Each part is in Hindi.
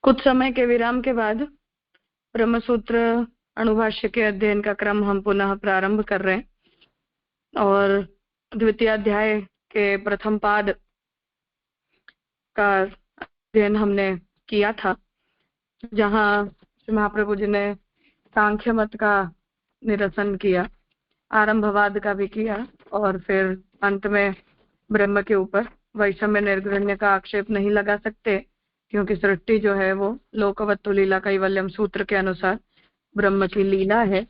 कुछ समय के विराम के बाद ब्रह्मसूत्र अणुभाष्य के अध्ययन का क्रम हम पुनः प्रारंभ कर रहे हैं और द्वितीय अध्याय के प्रथम पाद का अध्ययन हमने किया था, जहाँ महाप्रभु जी ने सांख्य मत का निरसन किया, आरंभवाद का भी किया और फिर अंत में ब्रह्म के ऊपर वैषम्य निर्गुण्य का आक्षेप नहीं लगा सकते, क्योंकि सृष्टि जो है वो लोकवत्तु लीला कैवल्यम सूत्र के अनुसार ब्रह्म की लीला है।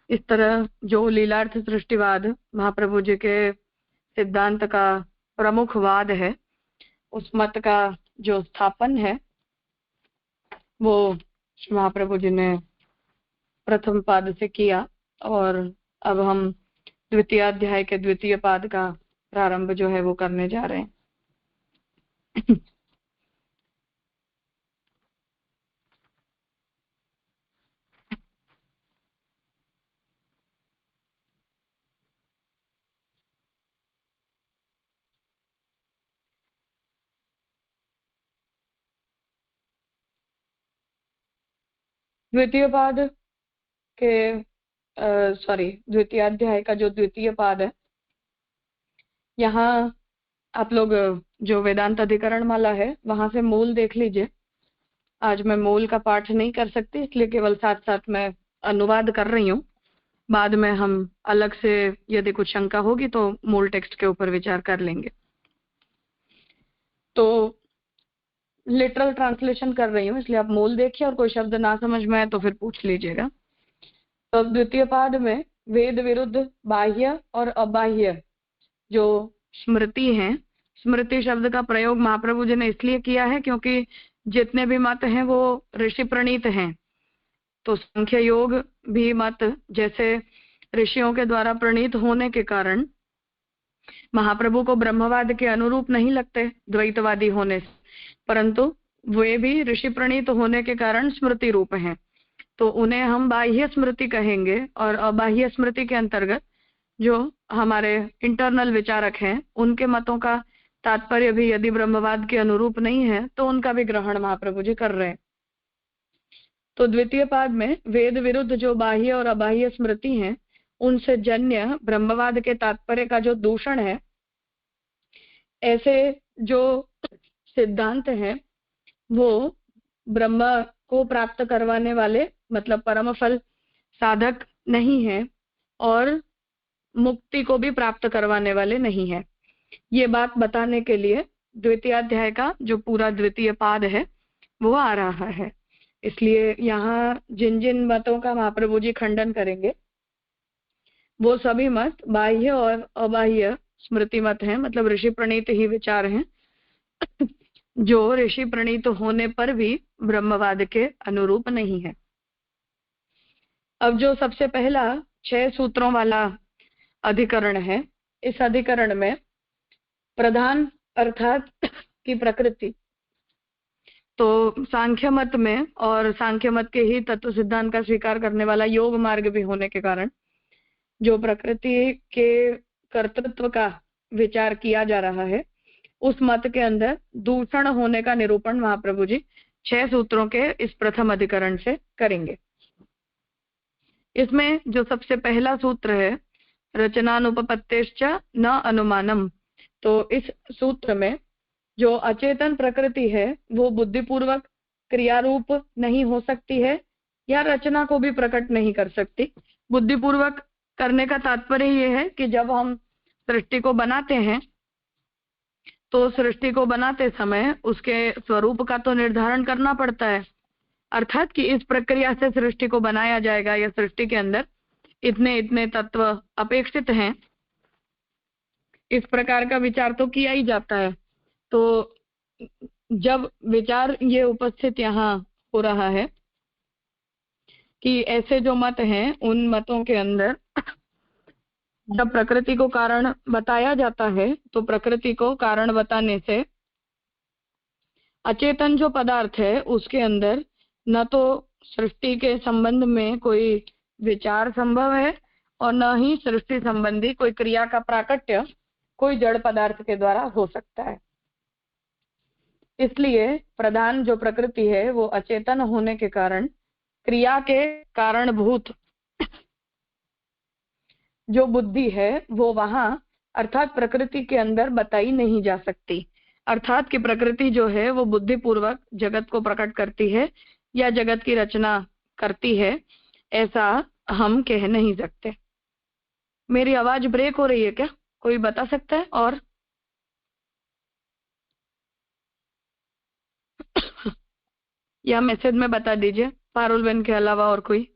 इस तरह जो लीलार्थ सृष्टिवाद महाप्रभु जी के सिद्धांत का प्रमुख वाद है, उस मत का जो स्थापन है वो महाप्रभु जी ने प्रथम पाद से किया और अब हम द्वितीय अध्याय के द्वितीय पाद का प्रारंभ जो है वो करने जा रहे हैं। द्वितीय पाद के द्वितीय अध्याय का जो द्वितीय पाद है, यहाँ आप लोग जो वेदांत अधिकरण माला है वहां से मूल देख लीजिए। आज मैं मूल का पाठ नहीं कर सकती, इसलिए केवल साथ साथ मैं अनुवाद कर रही हूँ। बाद में हम अलग से यदि कुछ शंका होगी तो मूल टेक्स्ट के ऊपर विचार कर लेंगे। तो लिटरल ट्रांसलेशन कर रही हूँ, इसलिए आप मूल देखिए और कोई शब्द ना समझ में आए तो फिर पूछ लीजिएगा। तो द्वितीय पाद में वेद विरुद्ध बाह्य और अबाह्य जो स्मृति है, स्मृति शब्द का प्रयोग महाप्रभु जी ने इसलिए किया है क्योंकि जितने भी मत हैं वो ऋषि प्रणीत हैं। तो सांख्य योग भी मत जैसे ऋषियों के द्वारा प्रणीत होने के कारण महाप्रभु को ब्रह्मवाद के अनुरूप नहीं लगते द्वैतवादी होने से, परंतु वे भी ऋषि प्रणीत होने के कारण स्मृति रूप हैं। तो उन्हें हम बाह्य स्मृति कहेंगे और अबाह्य स्मृति के अंतर्गत जो हमारे इंटरनल विचारक हैं उनके मतों का तात्पर्य भी यदि ब्रह्मवाद के अनुरूप नहीं है तो उनका भी ग्रहण महाप्रभु जी कर रहे हैं। तो द्वितीय पाद में वेद विरुद्ध जो बाह्य और अबाह्य स्मृति हैं उनसे जन्य ब्रह्मवाद के तात्पर्य का जो दूषण है, ऐसे जो सिद्धांत हैं वो ब्रह्म को प्राप्त करवाने वाले मतलब परम फल साधक नहीं है और मुक्ति को भी प्राप्त करवाने वाले नहीं है। ये बात बताने के लिए द्वितीय अध्याय का जो पूरा द्वितीय पाद है वो आ रहा है। इसलिए यहाँ जिन जिन मतों का महाप्रभु जी खंडन करेंगे वो सभी मत बाह्य और अबाह्य स्मृति मत हैं, मतलब ऋषि प्रणीत ही विचार हैं जो ऋषि प्रणीत होने पर भी ब्रह्मवाद के अनुरूप नहीं है। अब जो सबसे पहला 6 सूत्रों वाला अधिकरण है, इस अधिकरण में प्रधान अर्थात की प्रकृति, तो सांख्य मत में और सांख्य मत के ही तत्व सिद्धांत का स्वीकार करने वाला योग मार्ग भी होने के कारण जो प्रकृति के कर्तृत्व का विचार किया जा रहा है, उस मत के अंदर दूषण होने का निरूपण महाप्रभु जी 6 सूत्रों के इस प्रथम अधिकरण से करेंगे। इसमें जो सबसे पहला सूत्र है रचनानुपपत्तेश्च न अनुमानम, तो इस सूत्र में जो अचेतन प्रकृति है वो बुद्धिपूर्वक क्रियारूप नहीं हो सकती है या रचना को भी प्रकट नहीं कर सकती। बुद्धिपूर्वक करने का तात्पर्य ये है कि जब हम सृष्टि को बनाते हैं तो सृष्टि को बनाते समय उसके स्वरूप का तो निर्धारण करना पड़ता है, अर्थात कि इस प्रक्रिया से सृष्टि को बनाया जाएगा या सृष्टि के अंदर इतने इतने तत्व अपेक्षित हैं, इस प्रकार का विचार तो किया ही जाता है। तो जब विचार ये उपस्थित यहाँ हो रहा है कि ऐसे जो मत हैं उन मतों के अंदर जब प्रकृति को कारण बताया जाता है तो प्रकृति को कारण बताने से अचेतन जो पदार्थ है उसके अंदर न तो सृष्टि के संबंध में कोई विचार संभव है और न ही सृष्टि संबंधी कोई क्रिया का प्राकट्य कोई जड़ पदार्थ के द्वारा हो सकता है। इसलिए प्रधान जो प्रकृति है वो अचेतन होने के कारण क्रिया के कारणभूत जो बुद्धि है वो वहां अर्थात प्रकृति के अंदर बताई नहीं जा सकती। अर्थात कि प्रकृति जो है वो बुद्धि पूर्वक जगत को प्रकट करती है या जगत की रचना करती है, ऐसा हम कह नहीं सकते। मेरी आवाज ब्रेक हो रही है क्या? कोई बता सकता है? और या मैसेज में बता दीजिए, पारुल बहन के अलावा और कोई।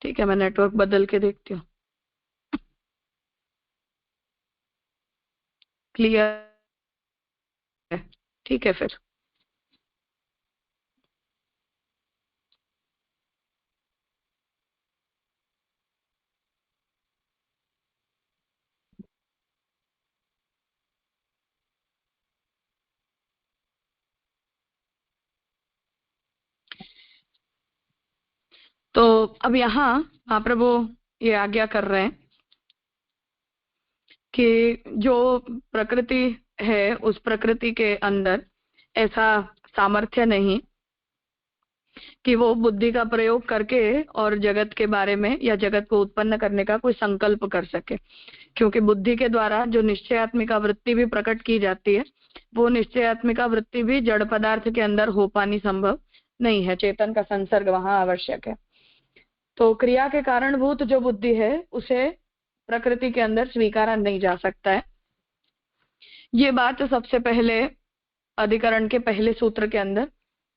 ठीक है, मैं नेटवर्क बदल के देखती हूँ। क्लियर है? ठीक है फिर। तो अब यहाँ महाप्रभु ये आज्ञा कर रहे हैं कि जो प्रकृति है उस प्रकृति के अंदर ऐसा सामर्थ्य नहीं कि वो बुद्धि का प्रयोग करके और जगत के बारे में या जगत को उत्पन्न करने का कोई संकल्प कर सके, क्योंकि बुद्धि के द्वारा जो निश्चयात्मिका वृत्ति भी प्रकट की जाती है वो निश्चयात्मिका वृत्ति भी जड़ पदार्थ के अंदर हो पानी संभव नहीं है, चेतन का संसर्ग वहां आवश्यक है। तो क्रिया के कारणभूत जो बुद्धि है उसे प्रकृति के अंदर स्वीकारा नहीं जा सकता है। ये बात सबसे पहले अधिकरण के पहले सूत्र के अंदर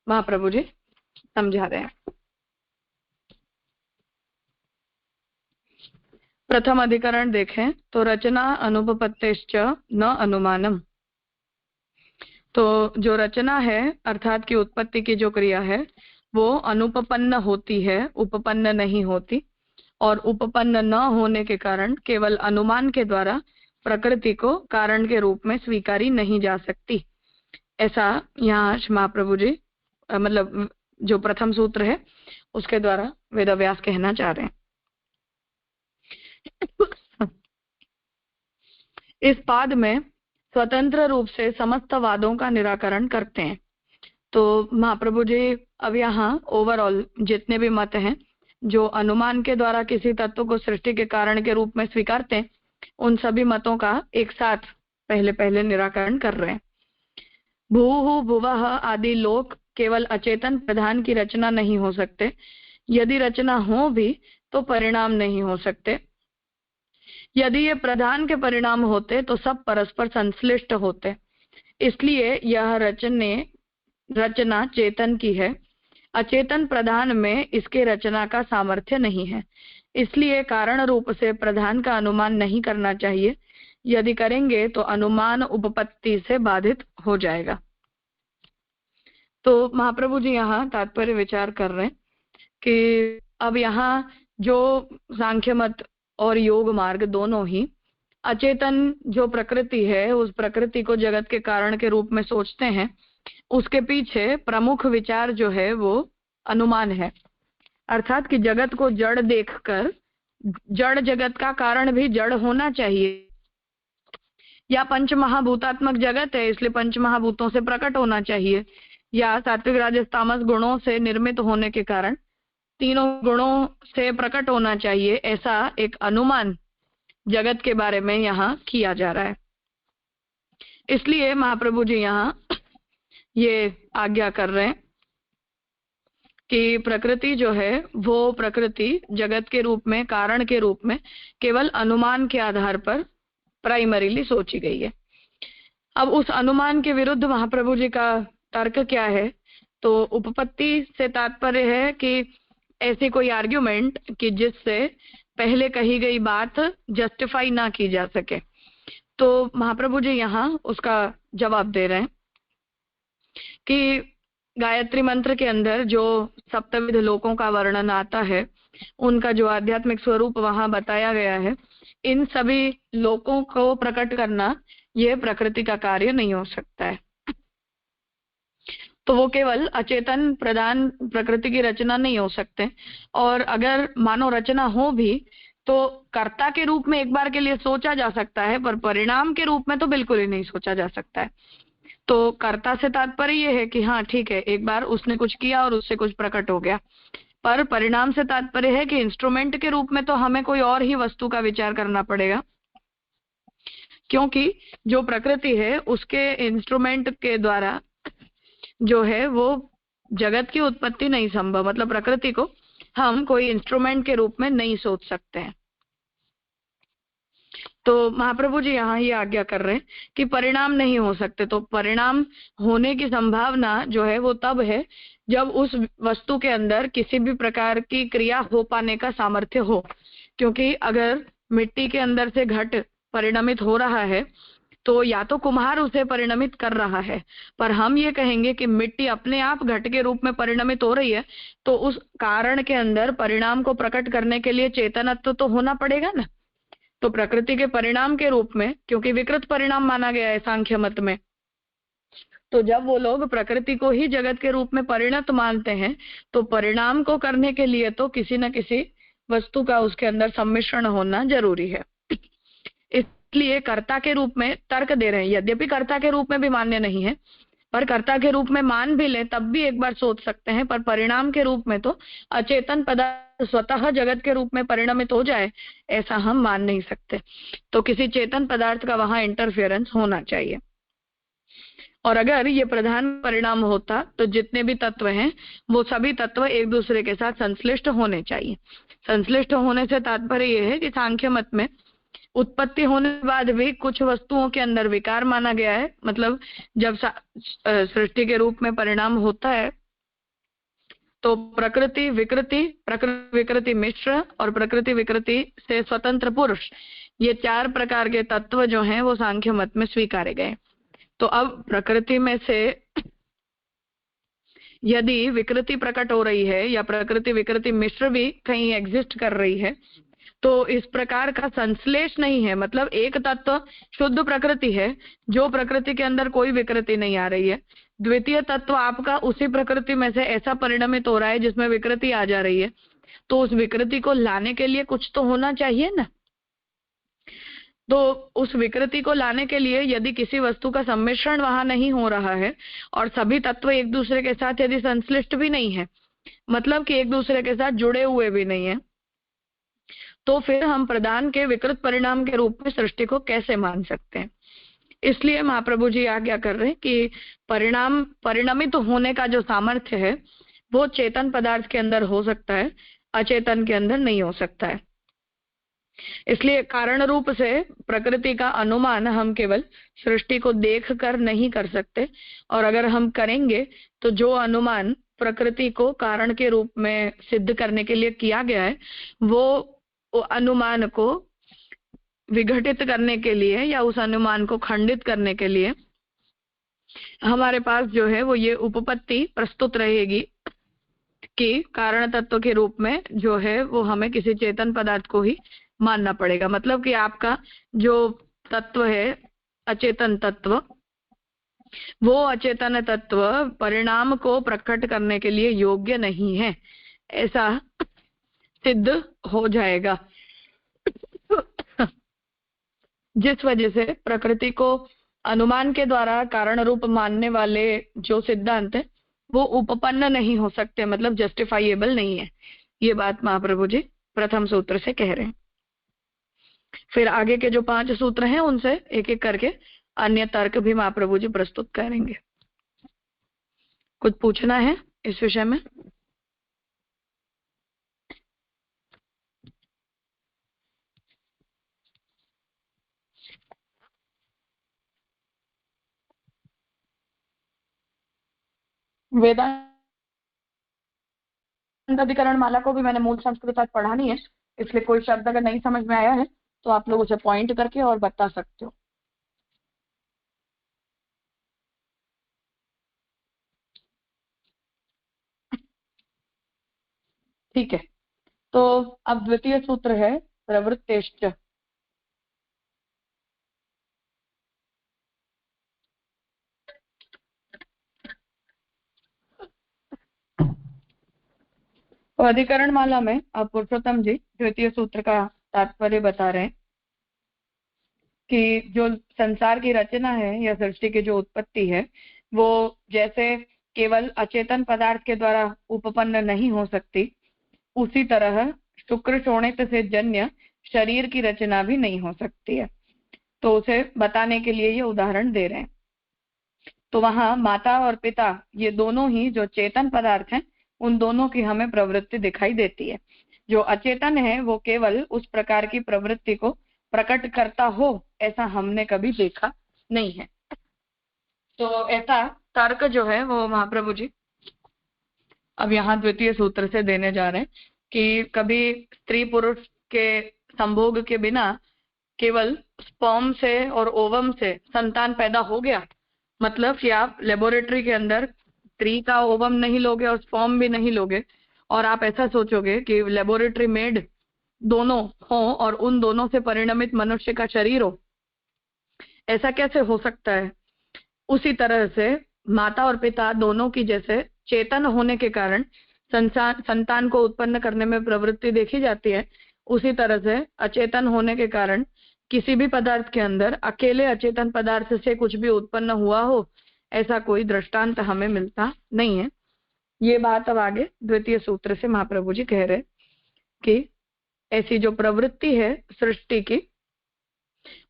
महाप्रभु जी समझा रहे हैं। प्रथम अधिकरण देखें तो रचना अनुपपत्तिश्च न अनुमानम। तो जो रचना है अर्थात की उत्पत्ति की जो क्रिया है वो अनुपपन्न होती है, उपपन्न नहीं होती, और उपपन्न न होने के कारण केवल अनुमान के द्वारा प्रकृति को कारण के रूप में स्वीकारी नहीं जा सकती। ऐसा यहाँ महाप्रभु जी मतलब जो प्रथम सूत्र है उसके द्वारा वेदव्यास कहना चाह रहे हैं। इस पाद में स्वतंत्र रूप से समस्त वादों का निराकरण करते हैं। तो महाप्रभु जी अब यहाँ ओवरऑल जितने भी मत हैं जो अनुमान के द्वारा किसी तत्व को सृष्टि के कारण के रूप में स्वीकारते हैं उन सभी मतों का एक साथ पहले निराकरण कर रहे हैं। भूः भुवः आदि लोक केवल अचेतन प्रधान की रचना नहीं हो सकते, यदि रचना हो भी तो परिणाम नहीं हो सकते। यदि ये प्रधान के परिणाम होते तो सब परस्पर संश्लिष्ट होते, इसलिए यह रचना चेतन की है, अचेतन प्रधान में इसके रचना का सामर्थ्य नहीं है, इसलिए कारण रूप से प्रधान का अनुमान नहीं करना चाहिए। यदि करेंगे तो अनुमान उपपत्ति से बाधित हो जाएगा। तो महाप्रभु जी यहाँ तात्पर्य विचार कर रहे हैं कि अब यहाँ जो सांख्य मत और योग मार्ग दोनों ही अचेतन जो प्रकृति है उस प्रकृति को जगत के कारण के रूप में सोचते हैं, उसके पीछे प्रमुख विचार जो है वो अनुमान है। अर्थात कि जगत को जड़ देखकर जड़ जगत का कारण भी जड़ होना चाहिए, या पंच महाभूतात्मक जगत है इसलिए पंच महाभूतों से प्रकट होना चाहिए, या सात्विक राजस तामस गुणों से निर्मित होने के कारण तीनों गुणों से प्रकट होना चाहिए, ऐसा एक अनुमान जगत के बारे में यहाँ किया जा रहा है। इसलिए महाप्रभु जी यहाँ ये आज्ञा कर रहे हैं कि प्रकृति जो है वो प्रकृति जगत के रूप में कारण के रूप में केवल अनुमान के आधार पर प्राइमरीली सोची गई है। अब उस अनुमान के विरुद्ध महाप्रभु जी का तर्क क्या है? तो उपपत्ति से तात्पर्य है कि ऐसी कोई आर्ग्यूमेंट कि जिससे पहले कही गई बात जस्टिफाई ना की जा सके। तो महाप्रभु जी यहाँ उसका जवाब दे रहे हैं कि गायत्री मंत्र के अंदर जो सप्तविध लोकों का वर्णन आता है उनका जो आध्यात्मिक स्वरूप वहां बताया गया है, इन सभी लोकों को प्रकट करना यह प्रकृति का कार्य नहीं हो सकता है। तो वो केवल अचेतन प्रधान प्रकृति की रचना नहीं हो सकते, और अगर मानो रचना हो भी तो कर्ता के रूप में एक बार के लिए सोचा जा सकता है, पर परिणाम के रूप में तो बिल्कुल ही नहीं सोचा जा सकता है। तो कर्ता से तात्पर्य ये है कि हाँ ठीक है, एक बार उसने कुछ किया और उससे कुछ प्रकट हो गया, पर परिणाम से तात्पर्य है कि इंस्ट्रूमेंट के रूप में तो हमें कोई और ही वस्तु का विचार करना पड़ेगा, क्योंकि जो प्रकृति है उसके इंस्ट्रूमेंट के द्वारा जो है वो जगत की उत्पत्ति नहीं संभव। मतलब प्रकृति को हम कोई इंस्ट्रूमेंट के रूप में नहीं सोच सकते हैं। तो महाप्रभु जी यहाँ ये आज्ञा कर रहे हैं कि परिणाम नहीं हो सकते। तो परिणाम होने की संभावना जो है वो तब है जब उस वस्तु के अंदर किसी भी प्रकार की क्रिया हो पाने का सामर्थ्य हो। क्योंकि अगर मिट्टी के अंदर से घट परिणमित हो रहा है तो या तो कुम्हार उसे परिणमित कर रहा है, पर हम ये कहेंगे कि मिट्टी अपने आप घट के रूप में परिणमित हो रही है, तो उस कारण के अंदर परिणाम को प्रकट करने के लिए चेतनत्व तो होना पड़ेगा ना। तो प्रकृति के परिणाम के रूप में, क्योंकि विकृत परिणाम माना गया है सांख्य मत में, तो जब वो लोग प्रकृति को ही जगत के रूप में परिणत मानते हैं, तो परिणाम को करने के लिए तो किसी न किसी वस्तु का उसके अंदर सम्मिश्रण होना जरूरी है। इसलिए कर्ता के रूप में तर्क दे रहे हैं, यद्यपि कर्ता के रूप में भी मान्य नहीं है, पर कर्ता के रूप में मान भी ले तब भी एक बार सोच सकते हैं, पर परिणाम के रूप में तो अचेतन पदार्थ स्वतः जगत के रूप में परिणमित हो जाए ऐसा हम मान नहीं सकते। तो किसी चेतन पदार्थ का वहां इंटरफेरेंस होना चाहिए। और अगर ये प्रधान परिणाम होता तो जितने भी तत्व हैं वो सभी तत्व एक दूसरे के साथ संश्लिष्ट होने चाहिए। संश्लिष्ट होने से तात्पर्य यह है कि सांख्य मत में उत्पत्ति होने के बाद भी कुछ वस्तुओं के अंदर विकार माना गया है। मतलब जब सृष्टि के रूप में परिणाम होता है तो प्रकृति विकृति मिश्र और प्रकृति विकृति से स्वतंत्र पुरुष, ये 4 प्रकार के तत्व जो हैं वो सांख्य मत में स्वीकारे गए। तो अब प्रकृति में से यदि विकृति प्रकट हो रही है या प्रकृति विकृति मिश्र भी कहीं एग्जिस्ट कर रही है, तो इस प्रकार का संश्लेष नहीं है। मतलब एक तत्व शुद्ध प्रकृति है जो प्रकृति के अंदर कोई विकृति नहीं आ रही है, द्वितीय तत्व आपका उसी प्रकृति में से ऐसा परिणमित हो रहा है जिसमें विकृति आ जा रही है, तो उस विकृति को लाने के लिए कुछ तो होना चाहिए ना। तो उस विकृति को लाने के लिए यदि किसी वस्तु का सम्मिश्रण वहां नहीं हो रहा है और सभी तत्व एक दूसरे के साथ यदि संश्लिष्ट भी नहीं है, मतलब कि एक दूसरे के साथ जुड़े हुए भी नहीं है, तो फिर हम प्रधान के विकृत परिणाम के रूप में सृष्टि को कैसे मान सकते हैं। इसलिए महाप्रभु जी आज्ञा कर रहे हैं कि परिणाम परिणमित होने का जो सामर्थ्य है वो चेतन पदार्थ के अंदर हो सकता है, अचेतन के अंदर नहीं हो सकता है। इसलिए कारण रूप से प्रकृति का अनुमान हम केवल सृष्टि को देखकर नहीं कर सकते, और अगर हम करेंगे तो जो अनुमान प्रकृति को कारण के रूप में सिद्ध करने के लिए किया गया है वो अनुमान को विघटित करने के लिए या उस अनुमान को खंडित करने के लिए हमारे पास जो है वो ये उपपत्ति प्रस्तुत रहेगी कि कारण तत्व के रूप में जो है वो हमें किसी चेतन पदार्थ को ही मानना पड़ेगा। मतलब कि आपका जो तत्व है अचेतन तत्व, वो अचेतन तत्व परिणाम को प्रकट करने के लिए योग्य नहीं है, ऐसा सिद्ध हो जाएगा। जिस वजह से प्रकृति को अनुमान के द्वारा कारण रूप मानने वाले जो सिद्धांत है वो उपपन्न नहीं हो सकते, मतलब जस्टिफाइएबल नहीं है। ये बात महाप्रभु जी प्रथम सूत्र से कह रहे हैं। फिर आगे के जो 5 सूत्र हैं उनसे एक एक करके अन्य तर्क भी महाप्रभु जी प्रस्तुत करेंगे। कुछ पूछना है इस विषय में? वेदांत अधिकरण माला को भी मैंने मूल संस्कृत आज पढ़ा नहीं है, इसलिए कोई शब्द अगर नहीं समझ में आया है तो आप लोग उसे पॉइंट करके और बता सकते हो। ठीक है, तो अब द्वितीय सूत्र है प्रवृत्तेश्च। तो अधिकरण माला में अब पुरुषोत्तम जी द्वितीय सूत्र का तात्पर्य बता रहे हैं कि जो संसार की रचना है या सृष्टि की जो उत्पत्ति है वो जैसे केवल अचेतन पदार्थ के द्वारा उपपन्न नहीं हो सकती, उसी तरह शुक्र शोणित से जन्य शरीर की रचना भी नहीं हो सकती है। तो उसे बताने के लिए ये उदाहरण दे रहे हैं। तो वहां माता और पिता ये दोनों ही जो चेतन पदार्थ हैं उन दोनों की हमें प्रवृत्ति दिखाई देती है। जो अचेतन है वो केवल उस प्रकार की प्रवृत्ति को प्रकट करता हो ऐसा हमने कभी देखा नहीं है। तो ऐसा तर्क जो है वो महाप्रभु जी अब यहाँ द्वितीय सूत्र से देने जा रहे हैं कि कभी स्त्री पुरुष के संभोग के बिना केवल स्पर्म से और ओवम से संतान पैदा हो गया, मतलब कि आप लेबोरेटरी के अंदर स्त्री का ओवम नहीं लोगे और स्पर्म भी नहीं लोगे और आप ऐसा सोचोगे कि लेबोरेटरी मेड दोनों हो और उन दोनों से परिणमित मनुष्य का शरीर हो, ऐसा कैसे हो सकता है। उसी तरह से माता और पिता दोनों की जैसे चेतन होने के कारण संतान को उत्पन्न करने में प्रवृत्ति देखी जाती है, उसी तरह से अचेतन होने के कारण किसी भी पदार्थ के अंदर अकेले अचेतन पदार्थ से कुछ भी उत्पन्न हुआ हो ऐसा कोई दृष्टांत हमें मिलता नहीं है। ये बात अब आगे द्वितीय सूत्र से महाप्रभु जी कह रहे कि ऐसी जो प्रवृत्ति है सृष्टि की,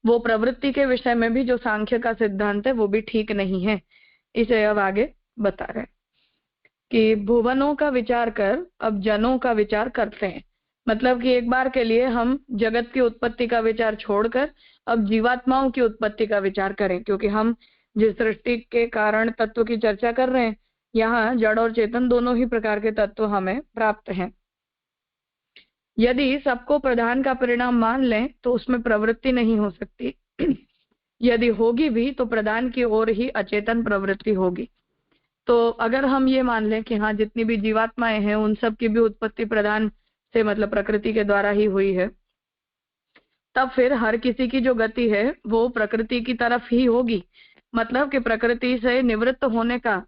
वो प्रवृत्ति के विषय में भी जो सांख्य का सिद्धांत है वो भी ठीक नहीं है। इसे अब आगे बता रहे कि भुवनों का विचार कर अब जनों का विचार करते हैं। मतलब कि एक बार के लिए हम जगत की उत्पत्ति का विचार छोड़कर अब जीवात्माओं की उत्पत्ति का विचार करें, क्योंकि हम जिस सृष्टि के कारण तत्व की चर्चा कर रहे हैं यहाँ जड़ और चेतन दोनों ही प्रकार के तत्व हमें प्राप्त हैं। यदि सबको प्रधान का परिणाम मान लें तो उसमें प्रवृत्ति नहीं हो सकती। यदि होगी भी तो प्रधान की ओर ही अचेतन प्रवृत्ति होगी। तो अगर हम ये मान लें कि हाँ जितनी भी जीवात्माएं हैं उन सब की भी उत्पत्ति प्रधान से मतलब प्रकृति के द्वारा ही हुई है, तब फिर हर किसी की जो गति है वो प्रकृति की तरफ ही होगी। मतलब कि प्रकृति से निवृत्त होने का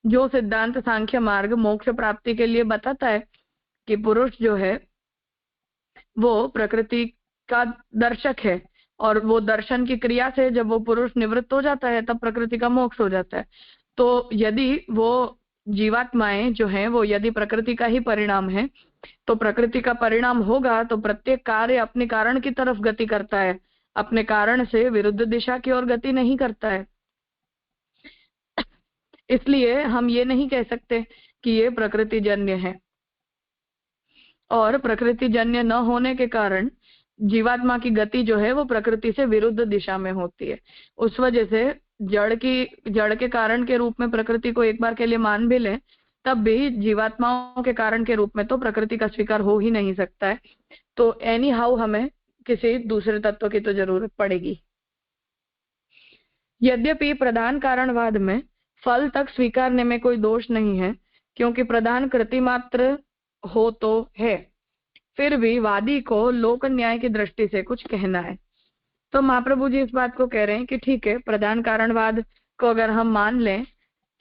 जो सिद्धांत सांख्य मार्ग मोक्ष प्राप्ति के लिए बताता है कि पुरुष जो है वो प्रकृति का दर्शक है और वो दर्शन की क्रिया से जब वो पुरुष निवृत्त हो जाता है तब प्रकृति का मोक्ष हो जाता है। तो यदि वो जीवात्माएं जो हैं वो यदि प्रकृति का ही परिणाम है तो प्रकृति का परिणाम होगा तो प्रत्येक कार्य अपने कारण की तरफ गति करता है, अपने कारण से विरुद्ध दिशा की ओर गति नहीं करता है। इसलिए हम ये नहीं कह सकते कि ये प्रकृति जन्य है, और प्रकृति जन्य न होने के कारण जीवात्मा की गति जो है वो प्रकृति से विरुद्ध दिशा में होती है। उस वजह से जड़ के कारण के रूप में प्रकृति को एक बार के लिए मान भी लें तब भी जीवात्माओं के कारण के रूप में तो प्रकृति का स्वीकार हो ही नहीं सकता है। तो एनी हाउ हमें किसी दूसरे तत्व की तो जरूरत पड़ेगी। यद्यपि प्रधान कारणवाद में फल तक स्वीकारने में कोई दोष नहीं है, क्योंकि प्रधान कृति मात्र हो तो है, फिर भी वादी को लोक न्याय की दृष्टि से कुछ कहना है। तो महाप्रभु जी इस बात को कह रहे हैं कि ठीक है, प्रधान कारणवाद को अगर हम मान लें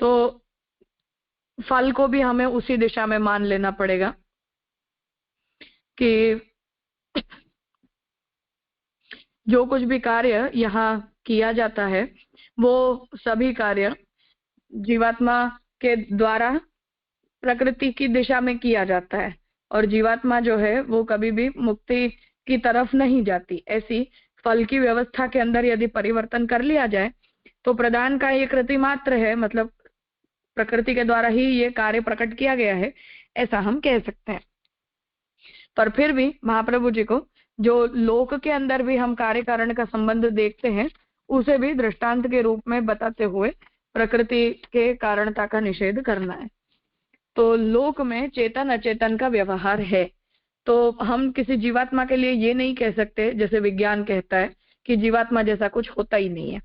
तो फल को भी हमें उसी दिशा में मान लेना पड़ेगा कि जो कुछ भी कार्य यहाँ किया जाता है वो सभी कार्य जीवात्मा के द्वारा प्रकृति की दिशा में किया जाता है और जीवात्मा जो है वो कभी भी मुक्ति की तरफ नहीं जाती। ऐसी फल की व्यवस्था के अंदर यदि परिवर्तन कर लिया जाए तो प्रधान का ये कृति मात्र है, मतलब प्रकृति के द्वारा ही ये कार्य प्रकट किया गया है, ऐसा हम कह सकते हैं। पर फिर भी महाप्रभु जी को जो लोक के अंदर भी हम कार्य कारण का संबंध देखते हैं उसे भी दृष्टांत के रूप में बताते हुए प्रकृति के कारणता का निषेध करना है। तो लोक में चेतन अचेतन का व्यवहार है, तो हम किसी जीवात्मा के लिए ये नहीं कह सकते जैसे विज्ञान कहता है कि जीवात्मा जैसा कुछ होता ही नहीं है।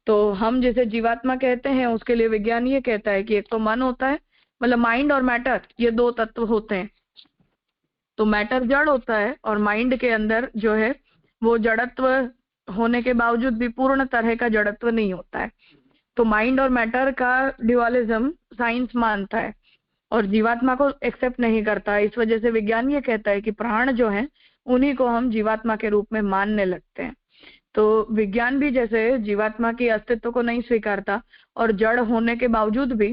तो हम जैसे जीवात्मा कहते हैं उसके लिए विज्ञान ये कहता है कि एक तो मन होता है, मतलब माइंड और मैटर, ये दो तत्व होते हैं। तो मैटर जड़ होता है और माइंड के अंदर जो है वो जड़त्व होने के बावजूद भी पूर्ण तरह का जड़त्व नहीं होता है। तो माइंड और मैटर का ड्युअलिज्म साइंस मानता है और जीवात्मा को एक्सेप्ट नहीं करता है। इस वजह से विज्ञान ये कहता है कि प्राण जो है उन्हीं को हम जीवात्मा के रूप में मानने लगते हैं। तो विज्ञान भी जैसे जीवात्मा की अस्तित्व को नहीं स्वीकारता और जड़ होने के बावजूद भी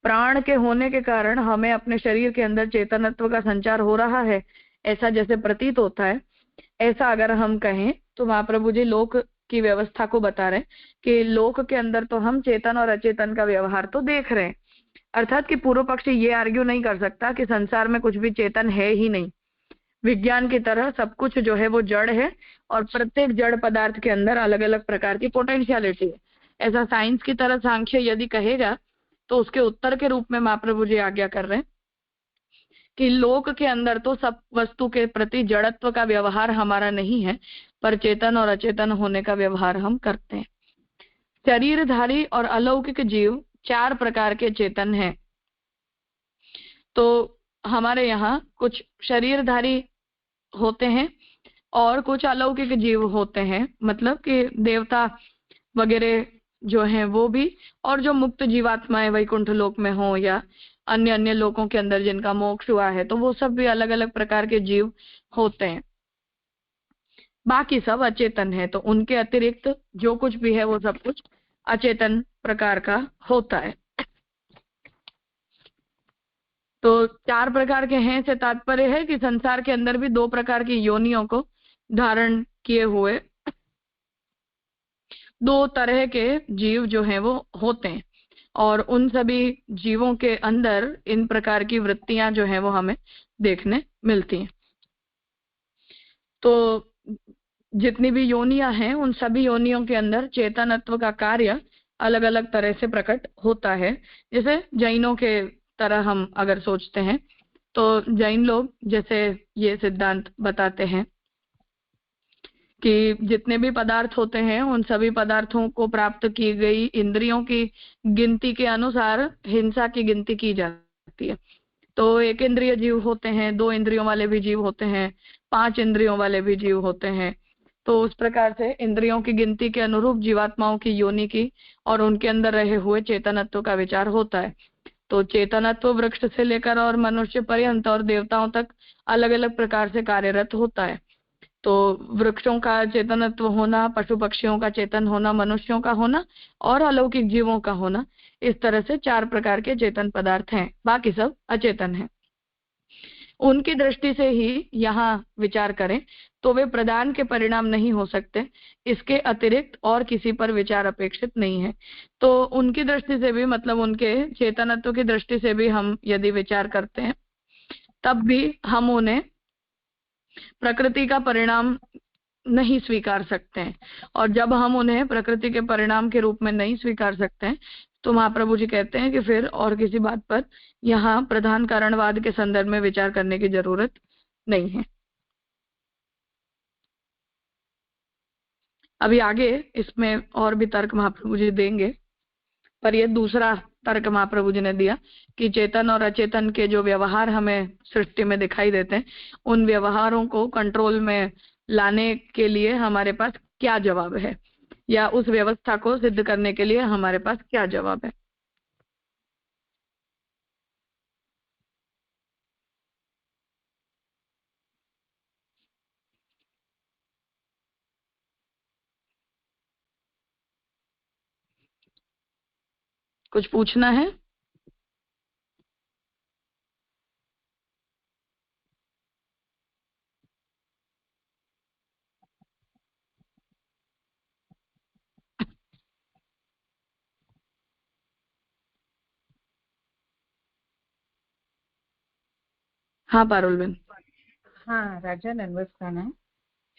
प्राण के होने के कारण हमें अपने शरीर के अंदर चेतनत्व का संचार हो रहा है, ऐसा जैसे प्रतीत होता है, ऐसा अगर हम कहें तो महाप्रभु जी लोक की व्यवस्था को बता रहे हैं कि लोक के अंदर तो हम चेतन और अचेतन का व्यवहार तो देख रहे हैं। अर्थात कि पूर्व पक्षी ये आर्ग्यू नहीं कर सकता कि संसार में कुछ भी चेतन है ही नहीं। विज्ञान की तरह सब कुछ जो है वो जड़ है और प्रत्येक जड़ पदार्थ के अंदर अलग अलग प्रकार की पोटेंशियलिटी है। ऐसा साइंस की तरह सांख्य यदि कहेगा तो उसके उत्तर के रूप में महाप्रभु जी आज्ञा कर रहे हैं कि लोक के अंदर तो सब वस्तु के प्रति जड़त्व का व्यवहार हमारा नहीं है, पर चेतन और अचेतन होने का व्यवहार हम करते हैं। शरीरधारी और अलौकिक जीव 4 प्रकार के चेतन हैं। तो हमारे यहाँ कुछ शरीरधारी होते हैं और कुछ अलौकिक जीव होते हैं, मतलब कि देवता वगैरह जो हैं वो भी, और जो मुक्त जीवात्माएं वैकुंठ लोक में हो या अन्य अन्य लोकों के अंदर जिनका मोक्ष हुआ है, तो वो सब भी अलग अलग प्रकार के जीव होते हैं। बाकी सब अचेतन है, तो उनके अतिरिक्त जो कुछ भी है वो सब कुछ अचेतन प्रकार का होता है। तो 4 प्रकार के हैं से तात्पर्य है कि संसार के अंदर भी 2 प्रकार की योनियों को धारण किए हुए 2 तरह के जीव जो हैं वो होते हैं, और उन सभी जीवों के अंदर इन प्रकार की वृत्तियां जो हैं वो हमें देखने मिलती हैं। तो जितनी भी योनियां हैं उन सभी योनियों के अंदर चेतनत्व का कार्य अलग अलग तरह से प्रकट होता है। जैसे जैनों के तरह हम अगर सोचते हैं तो जैन लोग जैसे ये सिद्धांत बताते हैं कि जितने भी पदार्थ होते हैं उन सभी पदार्थों को प्राप्त की गई इंद्रियों की गिनती के अनुसार हिंसा की गिनती की जाती है। तो 1 इंद्रिय जीव होते हैं, 2 इंद्रियों वाले भी जीव होते हैं, 5 इंद्रियों वाले भी जीव होते हैं। तो उस प्रकार से इंद्रियों की गिनती के अनुरूप जीवात्माओं की योनि की और उनके अंदर रहे हुए चेतनत्व का विचार होता है। तो चेतनत्व वृक्ष से लेकर और मनुष्य पर्यंत और देवताओं तक अलग अलग प्रकार से कार्यरत होता है। तो वृक्षों का चेतनत्व होना, पशु पक्षियों का चेतन होना, मनुष्यों का होना और अलौकिक जीवों का होना, इस तरह से 4 प्रकार के चेतन पदार्थ हैं, बाकी सब अचेतन हैं। उनकी दृष्टि से ही यहाँ विचार करें तो वे प्रदान के परिणाम नहीं हो सकते, इसके अतिरिक्त और किसी पर विचार अपेक्षित नहीं है। तो उनकी दृष्टि से भी, मतलब उनके चेतनत्व की दृष्टि से भी हम यदि विचार करते हैं तब भी हम उन्हें प्रकृति का परिणाम नहीं स्वीकार सकते हैं। और जब हम उन्हें प्रकृति के परिणाम के रूप में नहीं स्वीकार सकते हैं तो महाप्रभु जी कहते हैं कि फिर और किसी बात पर यहाँ प्रधान कारणवाद के संदर्भ में विचार करने की जरूरत नहीं है। अभी आगे इसमें और भी तर्क महाप्रभु जी देंगे, पर यह दूसरा तर्क महाप्रभु जी ने दिया कि चेतन और अचेतन के जो व्यवहार हमें सृष्टि में दिखाई देते हैं उन व्यवहारों को कंट्रोल में लाने के लिए हमारे पास क्या जवाब है, या उस व्यवस्था को सिद्ध करने के लिए हमारे पास क्या जवाब है। कुछ पूछना है? हाँ पारुल बेन। हाँ राजा, नमस्कार।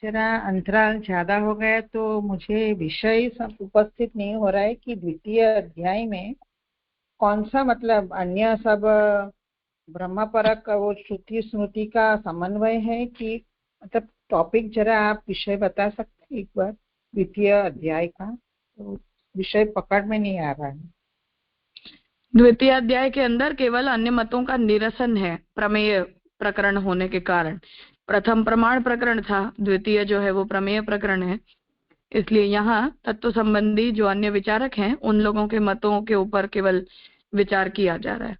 जरा अंतराल ज्यादा हो गया तो मुझे विषय सब उपस्थित नहीं हो रहा है कि द्वितीय अध्याय में कौन सा, मतलब अन्य सब ब्रह्मपरक का वो श्रुति स्मृति का समन्वय है कि, मतलब टॉपिक जरा आप विषय बता सकते हैं एक बार द्वितीय अध्याय का? तो विषय पकड़ में नहीं आ रहा है। द्वितीय अध्याय के अंदर केवल अन्य मतों का निरसन है प्रमेय प्रकरण होने के कारण। प्रथम प्रमाण प्रकरण था, द्वितीय जो है वो प्रमेय प्रकरण है। इसलिए यहाँ तत्व संबंधी जो अन्य विचारक हैं उन लोगों के मतों के ऊपर केवल विचार किया जा रहा है।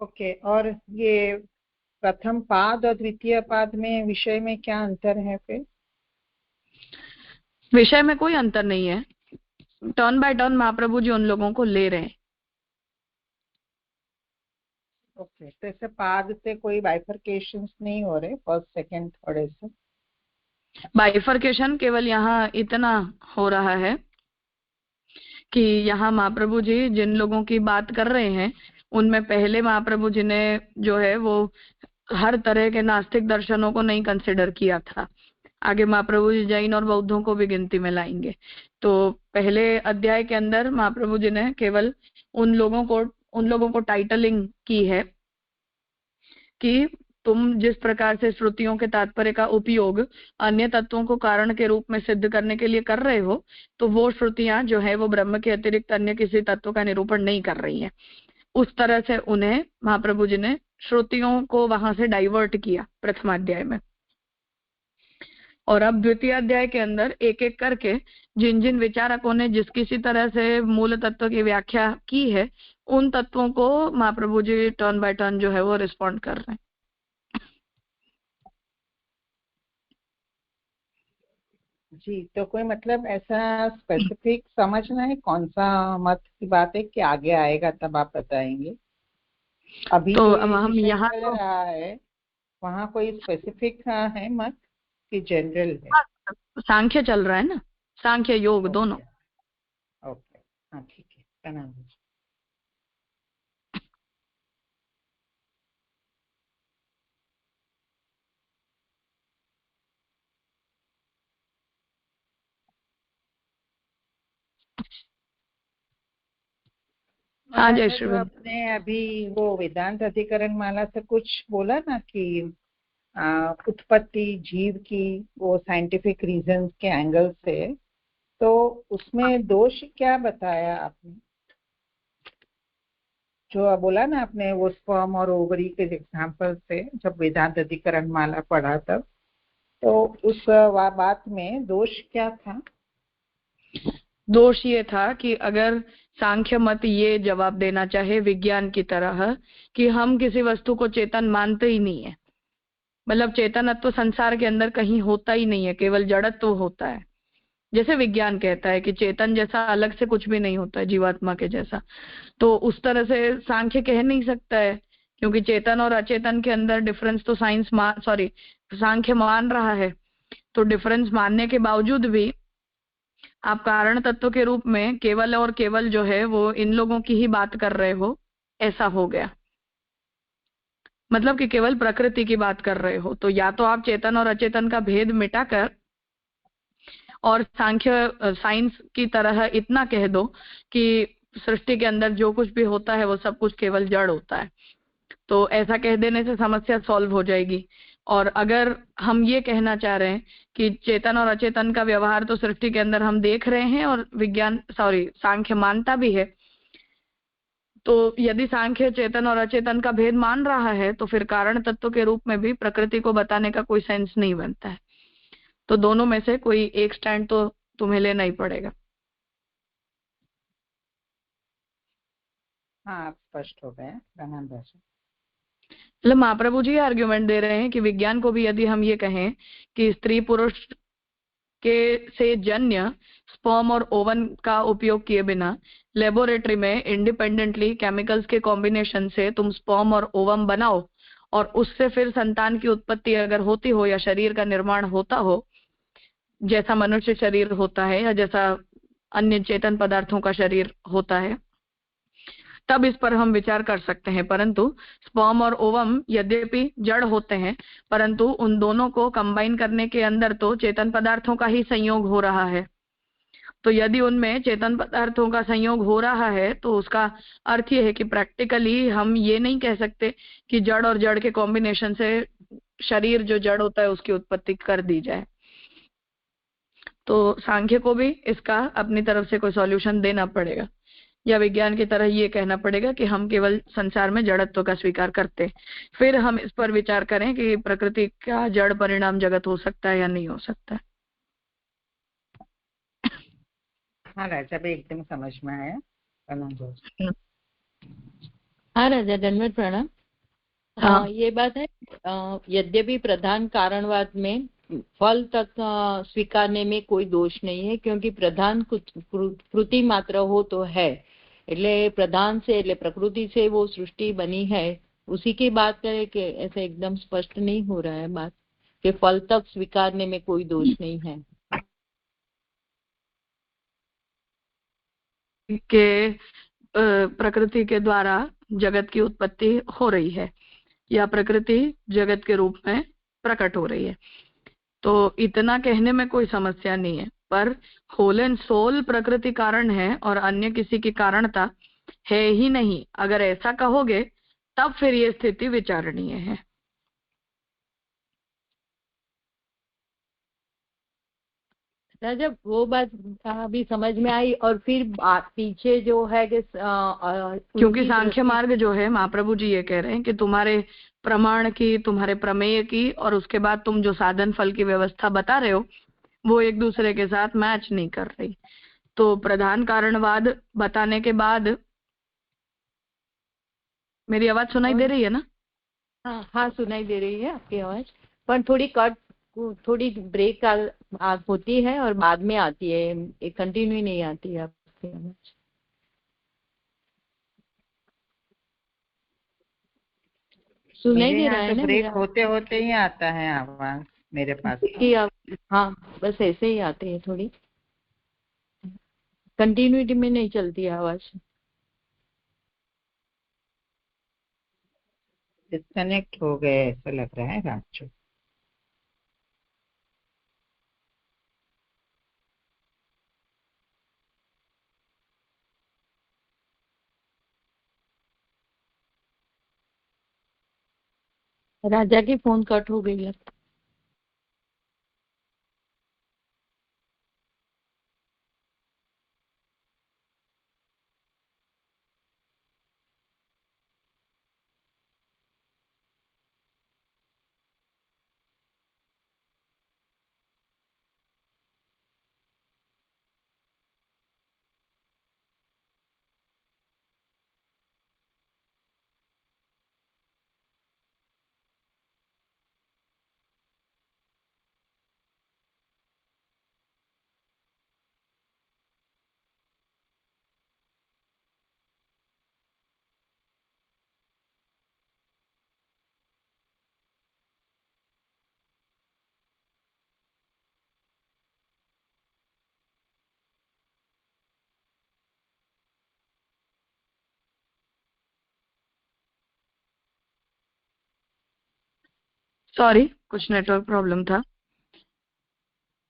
ओके, और ये प्रथम पाद और द्वितीय पाद में विषय में क्या अंतर है फिर? विषय में कोई अंतर नहीं है, turn by turn Mahaprabhu ji उन लोगों को ले रहे हैं। ओके, तो ऐसे पाद से कोई बाइफरकेशंस नहीं हो रहे, फर्स्ट सेकंड थर्ड ऐसे? बाइफरकेशन केवल यहाँ इतना हो रहा है कि यहाँ महाप्रभु जी जिन लोगों की बात कर रहे हैं उनमें पहले महाप्रभु जी ने जो है वो हर तरह के नास्तिक दर्शनों को नहीं कंसिडर किया था। आगे महाप्रभु जी जैन और बौद्धों को भी गिनती में लाएंगे। तो पहले अध्याय के अंदर महाप्रभु जी ने केवल उन लोगों को टाइटलिंग की है कि तुम जिस प्रकार से श्रुतियों के तात्पर्य का उपयोग अन्य तत्वों को कारण के रूप में सिद्ध करने के लिए कर रहे हो, तो वो श्रुतियां जो है वो ब्रह्म के अतिरिक्त अन्य किसी तत्व का निरूपण नहीं कर रही हैं। उस तरह से उन्हें महाप्रभु जी ने श्रुतियों को वहां से डाइवर्ट किया प्रथमाध्याय में। और अब द्वितीय अध्याय के अंदर एक एक करके जिन जिन विचारकों ने जिस किसी तरह से मूल तत्व की व्याख्या की है उन तत्वों को Mahaprabhu ji turn by turn जो है वो रिस्पॉन्ड कर रहे हैं। जी, तो कोई मतलब ऐसा स्पेसिफिक समझना है कौन सा मत की बात है कि आगे आएगा तब आप बताएंगे? अभी तो जो अब ये हम विषय यहाँ चल तो रहा है वहाँ कोई स्पेसिफिक है मत कि जनरल है? सांख्य चल रहा है ना, सांख्य योग दोनों। ओके ओके, हाँ ठीक है, प्रणाम। हाँ जय राजा, श्री जो राम। आपने अभी वो वेदांत अधिकरण माला से कुछ बोला ना कि उत्पत्ति जीव की वो साइंटिफिक रीजंस के एंगल से, तो उसमें दोष क्या बताया आपने? जो बोला ना आपने वो स्पर्म और ओवरी के एग्जांपल से, जब वेदांत अधिकरण माला पढ़ा तब, तो उस बात में दोष क्या था? दोष ये था कि अगर सांख्य मत ये जवाब देना चाहे विज्ञान की तरह कि हम किसी वस्तु को चेतन मानते ही नहीं है, मतलब चेतनत्व संसार के अंदर कहीं होता ही नहीं है, केवल जड़त्व होता है। जैसे विज्ञान कहता है कि चेतन जैसा अलग से कुछ भी नहीं होता है जीवात्मा के जैसा, तो उस तरह से सांख्य कह नहीं सकता है, क्योंकि चेतन और अचेतन के अंदर डिफरेंस तो सांख्य मान रहा है। तो डिफरेंस मानने के बावजूद भी आप कारण तत्व के रूप में केवल और केवल जो है वो इन लोगों की ही बात कर रहे हो, ऐसा हो गया। मतलब कि केवल प्रकृति की बात कर रहे हो। तो या तो आप चेतन और अचेतन का भेद मिटाकर और सांख्य साइंस की तरह इतना कह दो कि सृष्टि के अंदर जो कुछ भी होता है वो सब कुछ केवल जड़ होता है, तो ऐसा कह देने से समस्या सॉल्व हो जाएगी। और अगर हम ये कहना चाह रहे हैं कि चेतन और अचेतन का व्यवहार तो सृष्टि के अंदर हम देख रहे हैं और सांख्य मानता भी है, तो यदि सांख्य चेतन और अचेतन का भेद मान रहा है तो फिर कारण तत्व के रूप में भी प्रकृति को बताने का कोई सेंस नहीं बनता है। तो दोनों में से कोई एक स्टैंड तो तुम्हें लेना ही पड़ेगा। हाँ, आप स्पष्ट हो गए, प्रणाम राजा। मतलब महाप्रभु जी आर्ग्यूमेंट दे रहे हैं कि विज्ञान को भी यदि हम ये कहें कि स्त्री पुरुष के से जन्य स्पर्म और ओवन का उपयोग किए बिना लेबोरेटरी में इंडिपेंडेंटली केमिकल्स के कॉम्बिनेशन से तुम स्पर्म और ओवम बनाओ और उससे फिर संतान की उत्पत्ति अगर होती हो या शरीर का निर्माण होता हो, जैसा मनुष्य शरीर होता है या जैसा अन्य चेतन पदार्थों का शरीर होता है, तब इस पर हम विचार कर सकते हैं। परंतु स्पर्म और ओवम यद्यपि जड़ होते हैं, परंतु उन दोनों को कंबाइन करने के अंदर तो चेतन पदार्थों का ही संयोग हो रहा है। तो यदि उनमें चेतन पदार्थों का संयोग हो रहा है तो उसका अर्थ ये है कि प्रैक्टिकली हम ये नहीं कह सकते कि जड़ और जड़ के कॉम्बिनेशन से शरीर जो जड़ होता है उसकी उत्पत्ति कर दी जाए। तो सांख्य को भी इसका अपनी तरफ से कोई सॉल्यूशन देना पड़ेगा, या विज्ञान की तरह ये कहना पड़ेगा कि हम केवल संसार में जड़त्व का स्वीकार करते हैं, फिर हम इस पर विचार करें कि प्रकृति का जड़ परिणाम जगत हो सकता है या नहीं हो सकता है। हाँ राजा, भी एकदम समझ में आया, प्रणाम राजा। हाँ राजा, दंडवत प्रणाम। हाँ ये बात है, यद्यपि प्रधान कारणवाद में फल तक स्वीकारने में कोई दोष नहीं है, क्योंकि प्रधान कुछ कृति मात्र हो तो है, એટલે प्रधान से એટલે प्रकृति से वो सृष्टि बनी है, उसी की बात करें कि ऐसे एकदम स्पष्ट नहीं हो रहा है बात कि फल तक स्वीकारने में कोई दोष नहीं है। के प्रकृति के द्वारा जगत की उत्पत्ति हो रही है या प्रकृति जगत के रूप में प्रकट हो रही है, तो इतना कहने में कोई समस्या नहीं है। पर होल एंड सोल प्रकृति कारण है और अन्य किसी की कारणता है ही नहीं, अगर ऐसा कहोगे तब फिर ये स्थिति विचारणीय है। जब वो बात अभी समझ में आई, और फिर पीछे जो है कि क्योंकि सांख्य मार्ग जो है, महाप्रभु जी ये कह रहे हैं कि तुम्हारे प्रमाण की, तुम्हारे प्रमेय की, और उसके बाद तुम जो साधन फल की व्यवस्था बता रहे हो वो एक दूसरे के साथ मैच नहीं कर रही। तो प्रधान कारणवाद बताने के बाद, मेरी आवाज सुनाई दे रही है ना? हाँ सुनाई दे रही है आपकी आवाज, पर थोड़ी कट, थोड़ी ब्रेक होती है और बाद में आती है, एक कंटिन्यू नहीं आती है आपकी आवाज। सुनाई दे रहा है ना? ब्रेक होते होते ही आता है आवाज मेरे पास। हाँ बस ऐसे ही आती है, थोड़ी कंटिन्यूटी में नहीं चलती है आवाज। डिस्कनेक्ट हो गए ऐसा लग रहा है राजू। राजा की फोन कट हो गई लगता। सॉरी, कुछ नेटवर्क प्रॉब्लम था।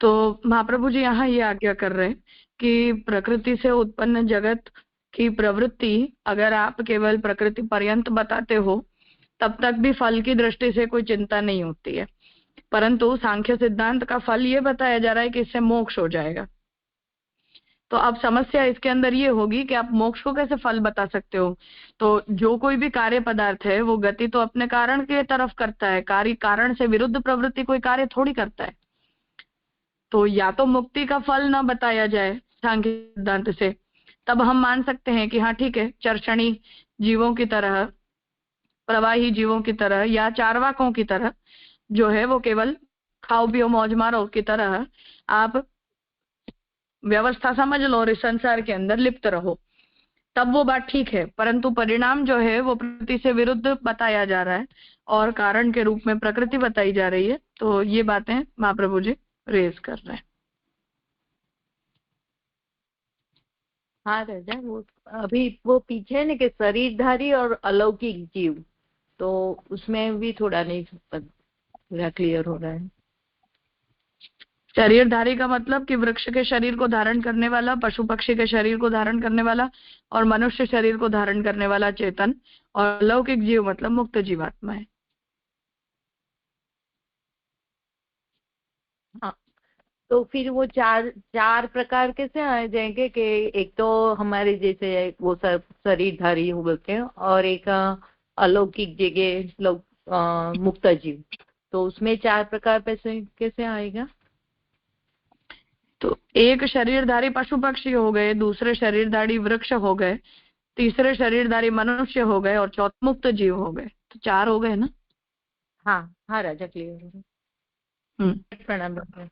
तो महाप्रभु जी यहाँ ये आज्ञा कर रहे हैं कि प्रकृति से उत्पन्न जगत की प्रवृत्ति अगर आप केवल प्रकृति पर्यंत बताते हो तब तक भी फल की दृष्टि से कोई चिंता नहीं होती है, परंतु सांख्य सिद्धांत का फल ये बताया जा रहा है कि इससे मोक्ष हो जाएगा। तो अब समस्या इसके अंदर ये होगी कि आप मोक्ष को कैसे फल बता सकते हो? तो जो कोई भी कार्य पदार्थ है वो गति तो अपने कारण के तरफ करता है, कार्य कारण से विरुद्ध प्रवृत्ति कोई कार्य थोड़ी करता है। तो या तो मुक्ति का फल न बताया जाए सांख्य सिद्धांत से, तब हम मान सकते हैं कि हाँ ठीक है, चर्षणी जीवों की तरह, प्रवाही जीवों की तरह या चारवाकों की तरह जो है वो केवल खाओ पियो मौज मारो की तरह आप व्यवस्था समझ लो और इस संसार के अंदर लिप्त रहो, तब वो बात ठीक है। परंतु परिणाम जो है वो प्रकृति से विरुद्ध बताया जा रहा है और कारण के रूप में प्रकृति बताई जा रही है। तो ये बातें महाप्रभु जी रेज कर रहे हैं। हाँ राजा, वो अभी वो पीछे ना कि शरीरधारी और अलौकिक जीव, तो उसमें भी थोड़ा नहीं पूरा क्लियर हो रहा है। शरीरधारी का मतलब कि वृक्ष के शरीर को धारण करने वाला, पशु पक्षी के शरीर को धारण करने वाला और मनुष्य शरीर को धारण करने वाला चेतन, और अलौकिक जीव मतलब मुक्त जीवात्मा है। हाँ, तो फिर वो चार चार प्रकार कैसे आ जाएंगे कि एक तो हमारे जैसे वो सब शरीरधारी हो बोलते हैं, और एक अलौकिक जगह लोग मुक्त जीव, तो उसमें चार प्रकार पैसे कैसे आएगा? तो एक शरीरधारी पशु पक्षी हो गए, दूसरे शरीरधारी वृक्ष हो गए, तीसरे शरीरधारी मनुष्य हो गए और चौथे मुक्त जीव हो गए, तो 4 हो गए ना। हाँ हाँ राजा, क्लियर। प्रणाम राजा।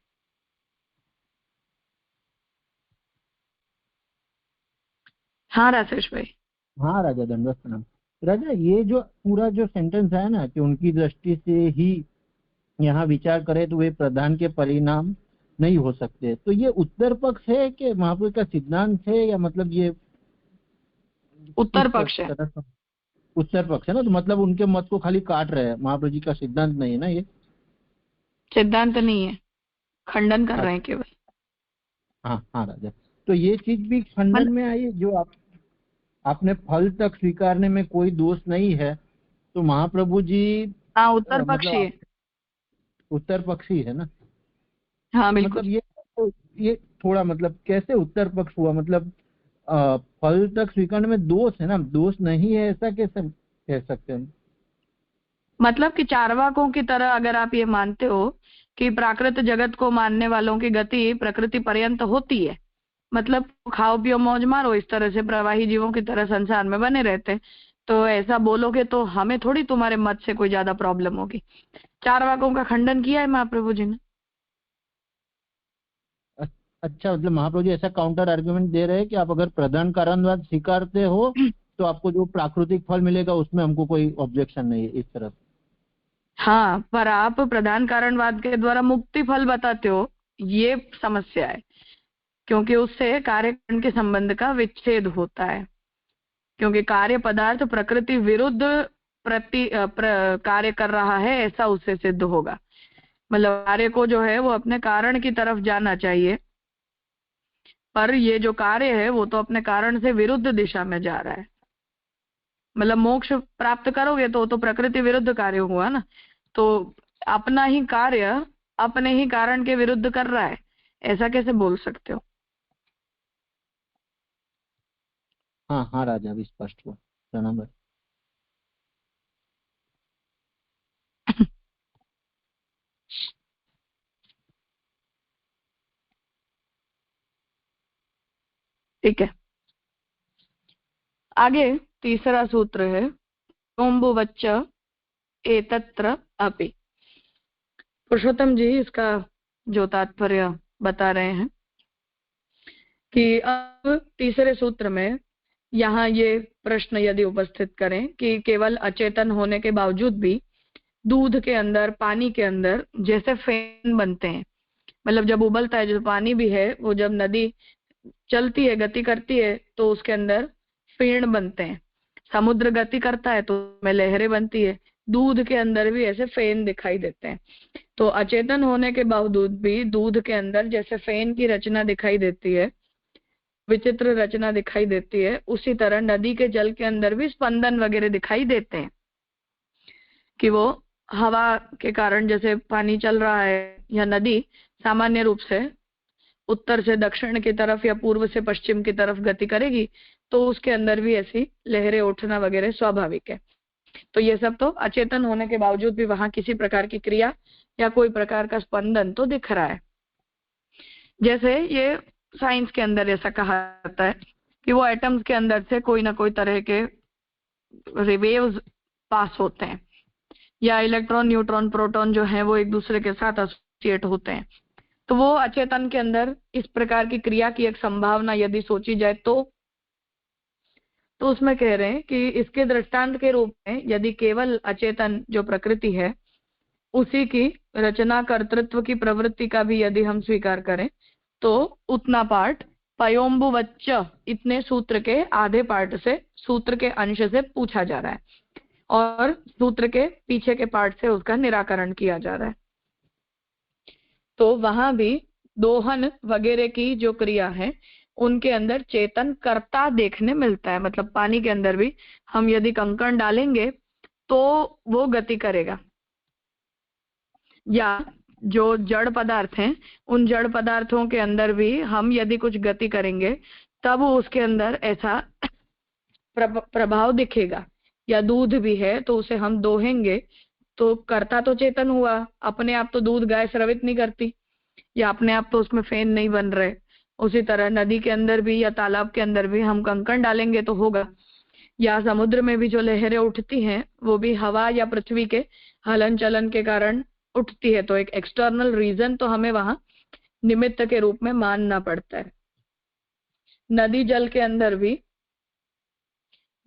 हाँ राजेश भाई। हाँ राजा, दंडवत प्रणाम। राजा, ये जो पूरा जो सेंटेंस है ना कि उनकी दृष्टि से ही यहाँ विचार करे तो वे प्रधान के परिणाम नहीं हो सकते, तो ये उत्तर पक्ष है कि महापुरुष का सिद्धांत है, या मतलब ये उत्तर पक्ष है। उत्तर पक्ष है ना, तो मतलब उनके मत को खाली काट रहे हैं, महाप्रभु जी का सिद्धांत नहीं है ना ये। सिद्धांत नहीं है, खंडन कर रहे हैं केवल। हाँ हाँ राजा, तो ये चीज भी खंडन में आई जो आपने फल तक स्वीकारने में कोई दोष नहीं है, तो महाप्रभु जी हाँ उत्तर पक्षी है। उत्तर पक्षी है ना। हाँ बिल्कुल। मतलब ये थोड़ा मतलब कैसे उत्तर पक्ष हुआ, मतलब फल तक स्वीकारने में दोष है ना, दोष नहीं है ऐसा कैसे कह सकते हैं? मतलब कि चार्वाकों की तरह अगर आप ये मानते हो कि प्राकृत जगत को मानने वालों की गति प्रकृति पर्यंत होती है, मतलब खाओ पियो मौज मारो इस तरह से प्रवाही जीवों की तरह संसार में बने रहते हैं, तो ऐसा बोलोगे तो हमें थोड़ी तुम्हारे मत से कोई ज्यादा प्रॉब्लम होगी। चार्वाकों का खंडन किया है महाप्रभु जी ने। अच्छा, मतलब महाप्रभु जी ऐसा काउंटर आर्गुमेंट दे रहे हैं कि आप अगर प्रधान कारणवाद स्वीकारते हो तो आपको जो प्राकृतिक फल मिलेगा उसमें हमको कोई ऑब्जेक्शन नहीं है, इस तरफ। हाँ, पर आप प्रधान कारणवाद के द्वारा मुक्ति फल बताते हो, ये समस्या है, क्योंकि उससे कार्यकारण के संबंध का विच्छेद होता है, क्योंकि कार्य पदार्थ प्रकृति विरुद्ध कार्य कर रहा है ऐसा उससे सिद्ध होगा। मतलब कार्य को जो है वो अपने कारण की तरफ जाना चाहिए, पर ये जो कार्य है वो तो अपने कारण से विरुद्ध दिशा में जा रहा है। मतलब मोक्ष प्राप्त करोगे तो प्रकृति विरुद्ध कार्य हुआ ना, तो अपना ही कार्य अपने ही कारण के विरुद्ध कर रहा है, ऐसा कैसे बोल सकते हो? हाँ हाँ राजा, अभी स्पष्ट हुआ। प्रणाम। ठीक है, आगे तीसरा सूत्र है ओम्बुवच्च एतत्र अपि। पुरुषोत्तम जी इसका जो तात्पर्य बता रहे हैं कि अब तीसरे सूत्र में यहाँ ये प्रश्न यदि उपस्थित करें कि केवल अचेतन होने के बावजूद भी दूध के अंदर पानी के अंदर जैसे फेन बनते हैं, मतलब जब उबलता है जो पानी भी है वो जब नदी चलती है गति करती है तो उसके अंदर फेन बनते हैं, समुद्र गति करता है तो में लहरें बनती है, दूध के अंदर भी ऐसे फेन दिखाई देते हैं। तो अचेतन होने के बावजूद भी दूध के अंदर जैसे फेन की रचना दिखाई देती है, विचित्र रचना दिखाई देती है, उसी तरह नदी के जल के अंदर भी स्पंदन वगैरह दिखाई देते हैं कि वो हवा के कारण जैसे पानी चल रहा है या नदी सामान्य रूप से उत्तर से दक्षिण की तरफ या पूर्व से पश्चिम की तरफ गति करेगी तो उसके अंदर भी ऐसी लहरें उठना वगैरह स्वाभाविक है। तो ये सब तो अचेतन होने के बावजूद भी वहां किसी प्रकार की क्रिया या कोई प्रकार का स्पंदन तो दिख रहा है। जैसे ये साइंस के अंदर ऐसा कहा जाता है कि वो एटम्स के अंदर से कोई ना कोई तरह के वेव्स पास होते हैं, या इलेक्ट्रॉन न्यूट्रॉन प्रोटॉन जो है वो एक दूसरे के साथ एसोसिएट होते हैं, तो वो अचेतन के अंदर इस प्रकार की क्रिया की एक संभावना यदि सोची जाए तो उसमें कह रहे हैं कि इसके दृष्टांत के रूप में यदि केवल अचेतन जो प्रकृति है उसी की रचना कर्तृत्व की प्रवृत्ति का भी यदि हम स्वीकार करें तो उतना पार्ट पयोम्बुवच्च इतने सूत्र के आधे पार्ट से, सूत्र के अंश से पूछा जा रहा है और सूत्र के पीछे के पार्ट से उसका निराकरण किया जा रहा है। तो वहां भी दोहन वगैरह की जो क्रिया है उनके अंदर चेतन कर्ता देखने मिलता है। मतलब पानी के अंदर भी हम यदि कंकड़ डालेंगे तो वो गति करेगा, या जो जड़ पदार्थ हैं उन जड़ पदार्थों के अंदर भी हम यदि कुछ गति करेंगे तब उसके अंदर ऐसा प्रभाव दिखेगा। या दूध भी है तो उसे हम दोहेंगे तो कर्ता तो चेतन हुआ, अपने आप तो दूध गाय स्रवित नहीं करती या अपने आप तो उसमें फेन नहीं बन रहे। उसी तरह नदी के अंदर भी या तालाब के अंदर भी हम कंकड़ डालेंगे तो होगा, या समुद्र में भी जो लहरें उठती हैं वो भी हवा या पृथ्वी के हलन चलन के कारण उठती है। तो एक एक्सटर्नल रीजन तो हमें वहां निमित्त के रूप में मानना पड़ता है। नदी जल के अंदर भी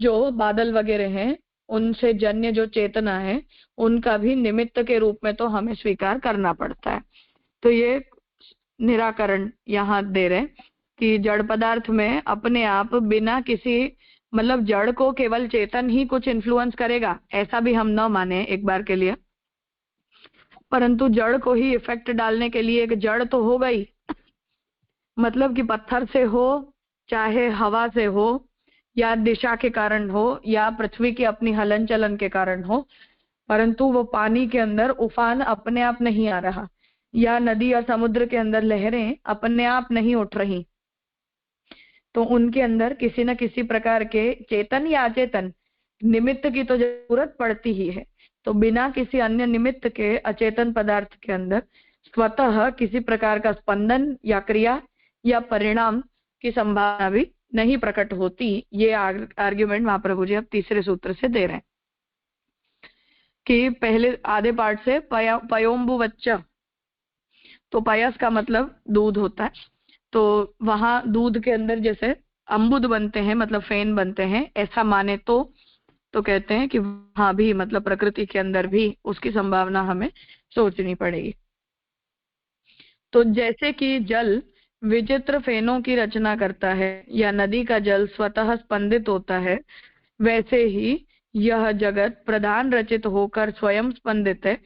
जो बादल वगैरह हैं उनसे जन्य जो चेतना है उनका भी निमित्त के रूप में तो हमें स्वीकार करना पड़ता है। तो ये निराकरण यहाँ दे रहे कि जड़ पदार्थ में अपने आप बिना किसी मतलब जड़ को केवल चेतन ही कुछ इन्फ्लुएंस करेगा ऐसा भी हम न माने एक बार के लिए, परंतु जड़ को ही इफेक्ट डालने के लिए एक जड़ तो हो गई, मतलब कि पत्थर से हो चाहे हवा से हो या दिशा के कारण हो या पृथ्वी की अपनी हलन चलन के कारण हो, परंतु वो पानी के अंदर उफान अपने आप नहीं आ रहा या नदी या समुद्र के अंदर लहरें अपने आप नहीं उठ रही। तो उनके अंदर किसी न किसी प्रकार के चेतन या अचेतन निमित्त की तो जरूरत पड़ती ही है। तो बिना किसी अन्य निमित्त के अचेतन पदार्थ के अंदर स्वतः किसी प्रकार का स्पंदन या क्रिया या परिणाम की संभावना भी नहीं प्रकट होती। ये आर्ग्यूमेंट महाप्रभु जी अब तीसरे सूत्र से दे रहे हैं कि पहले आधे पार्ट से पयोम्बुवच्च, तो पयस का मतलब दूध होता है, तो वहां दूध के अंदर जैसे अम्बुद बनते हैं मतलब फेन बनते हैं, ऐसा माने तो कहते हैं कि वहां भी मतलब प्रकृति के अंदर भी उसकी संभावना हमें सोचनी पड़ेगी। तो जैसे कि जल विचित्र फेनों की रचना करता है या नदी का जल स्वतः स्पंदित होता है, वैसे ही यह जगत प्रधान रचित होकर स्वयं स्पंदित है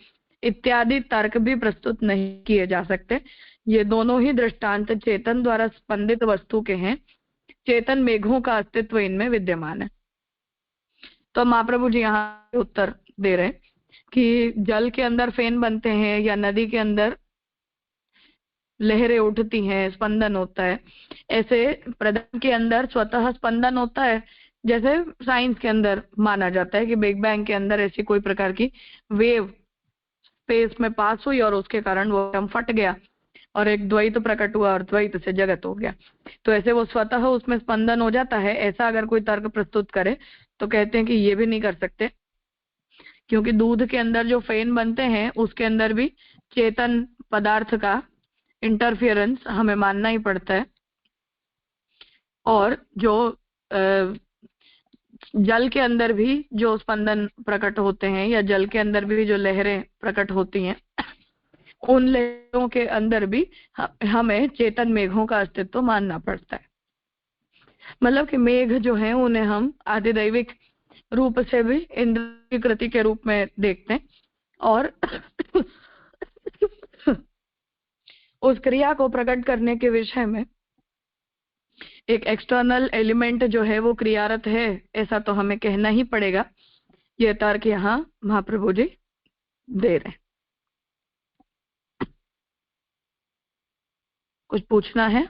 इत्यादि तर्क भी प्रस्तुत नहीं किए जा सकते। ये दोनों ही दृष्टांत चेतन द्वारा स्पंदित वस्तु के हैं, चेतन मेघों का अस्तित्व इनमें विद्यमान है। तो महाप्रभु जी यहाँ उत्तर दे रहे कि जल के अंदर फेन बनते हैं या नदी के अंदर लहरें उठती हैं, स्पंदन होता है, ऐसे प्रधान के अंदर स्वतः स्पंदन होता है। जैसे साइंस के अंदर माना जाता है कि बिग बैंग के अंदर ऐसी कोई प्रकार की वेव स्पेस में पास हुई और उसके कारण वो एटम फट गया और एक द्वैत प्रकट हुआ और द्वैत से जगत हो गया। तो ऐसे वो स्वतः उसमें स्पंदन हो जाता है। ऐसा अगर कोई तर्क प्रस्तुत करे तो कहते हैं कि ये भी नहीं कर सकते, क्योंकि दूध के अंदर जो फेन बनते हैं उसके अंदर भी चेतन पदार्थ का इंटरफियरेंस हमें मानना ही पड़ता है। और जो जल के अंदर भी जो स्पंदन प्रकट होते हैं या जल के अंदर भी जो लहरें प्रकट होती हैं, उन लहरों के अंदर भी हमें चेतन मेघों का अस्तित्व मानना पड़ता है। मतलब कि मेघ जो है उन्हें हम आदिदैविक रूप से भी इंद्र की कृति के रूप में देखते हैं और उस क्रिया को प्रकट करने के विषय में एक एक्सटर्नल एलिमेंट जो है वो क्रियारत है, ऐसा तो हमें कहना ही पड़ेगा। ये तर्क यहाँ महाप्रभु जी दे रहे हैं। कुछ पूछना है?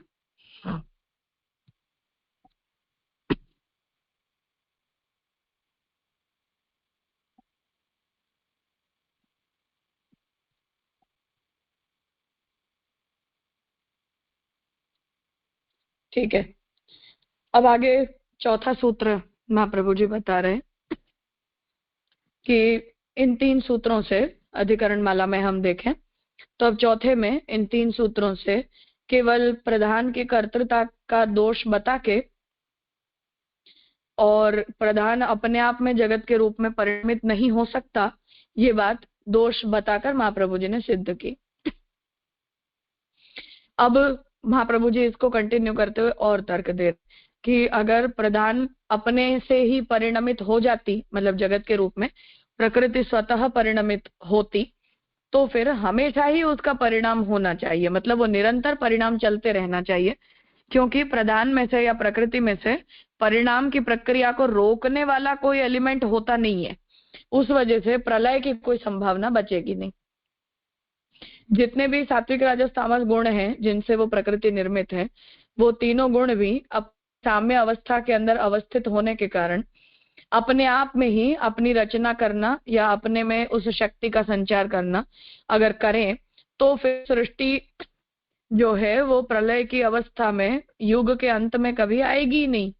ठीक है, अब आगे चौथा सूत्र महाप्रभु जी बता रहे हैं कि इन 3 सूत्रों से अधिकरण माला में हम देखें तो अब चौथे में इन 3 सूत्रों से केवल प्रधान की कर्तृता का दोष बता के और प्रधान अपने आप में जगत के रूप में परिणमित नहीं हो सकता, ये बात दोष बताकर महाप्रभु जी ने सिद्ध की। अब महाप्रभु जी इसको कंटिन्यू करते हुए और तर्क दे कि अगर प्रधान अपने से ही परिणमित हो जाती, मतलब जगत के रूप में प्रकृति स्वतः परिणमित होती, तो फिर हमेशा ही उसका परिणाम होना चाहिए, मतलब वो निरंतर परिणाम चलते रहना चाहिए, क्योंकि प्रधान में से या प्रकृति में से परिणाम की प्रक्रिया को रोकने वाला कोई एलिमेंट होता नहीं है। उस वजह से प्रलय की कोई संभावना बचेगी नहीं। जितने भी सात्विक राजस तामस गुण हैं जिनसे वो प्रकृति निर्मित है, वो तीनों गुण भी साम्य अवस्था के अंदर अवस्थित होने के कारण अपने आप में ही अपनी रचना करना या अपने में उस शक्ति का संचार करना अगर करें तो फिर सृष्टि जो है वो प्रलय की अवस्था में युग के अंत में कभी आएगी नहीं,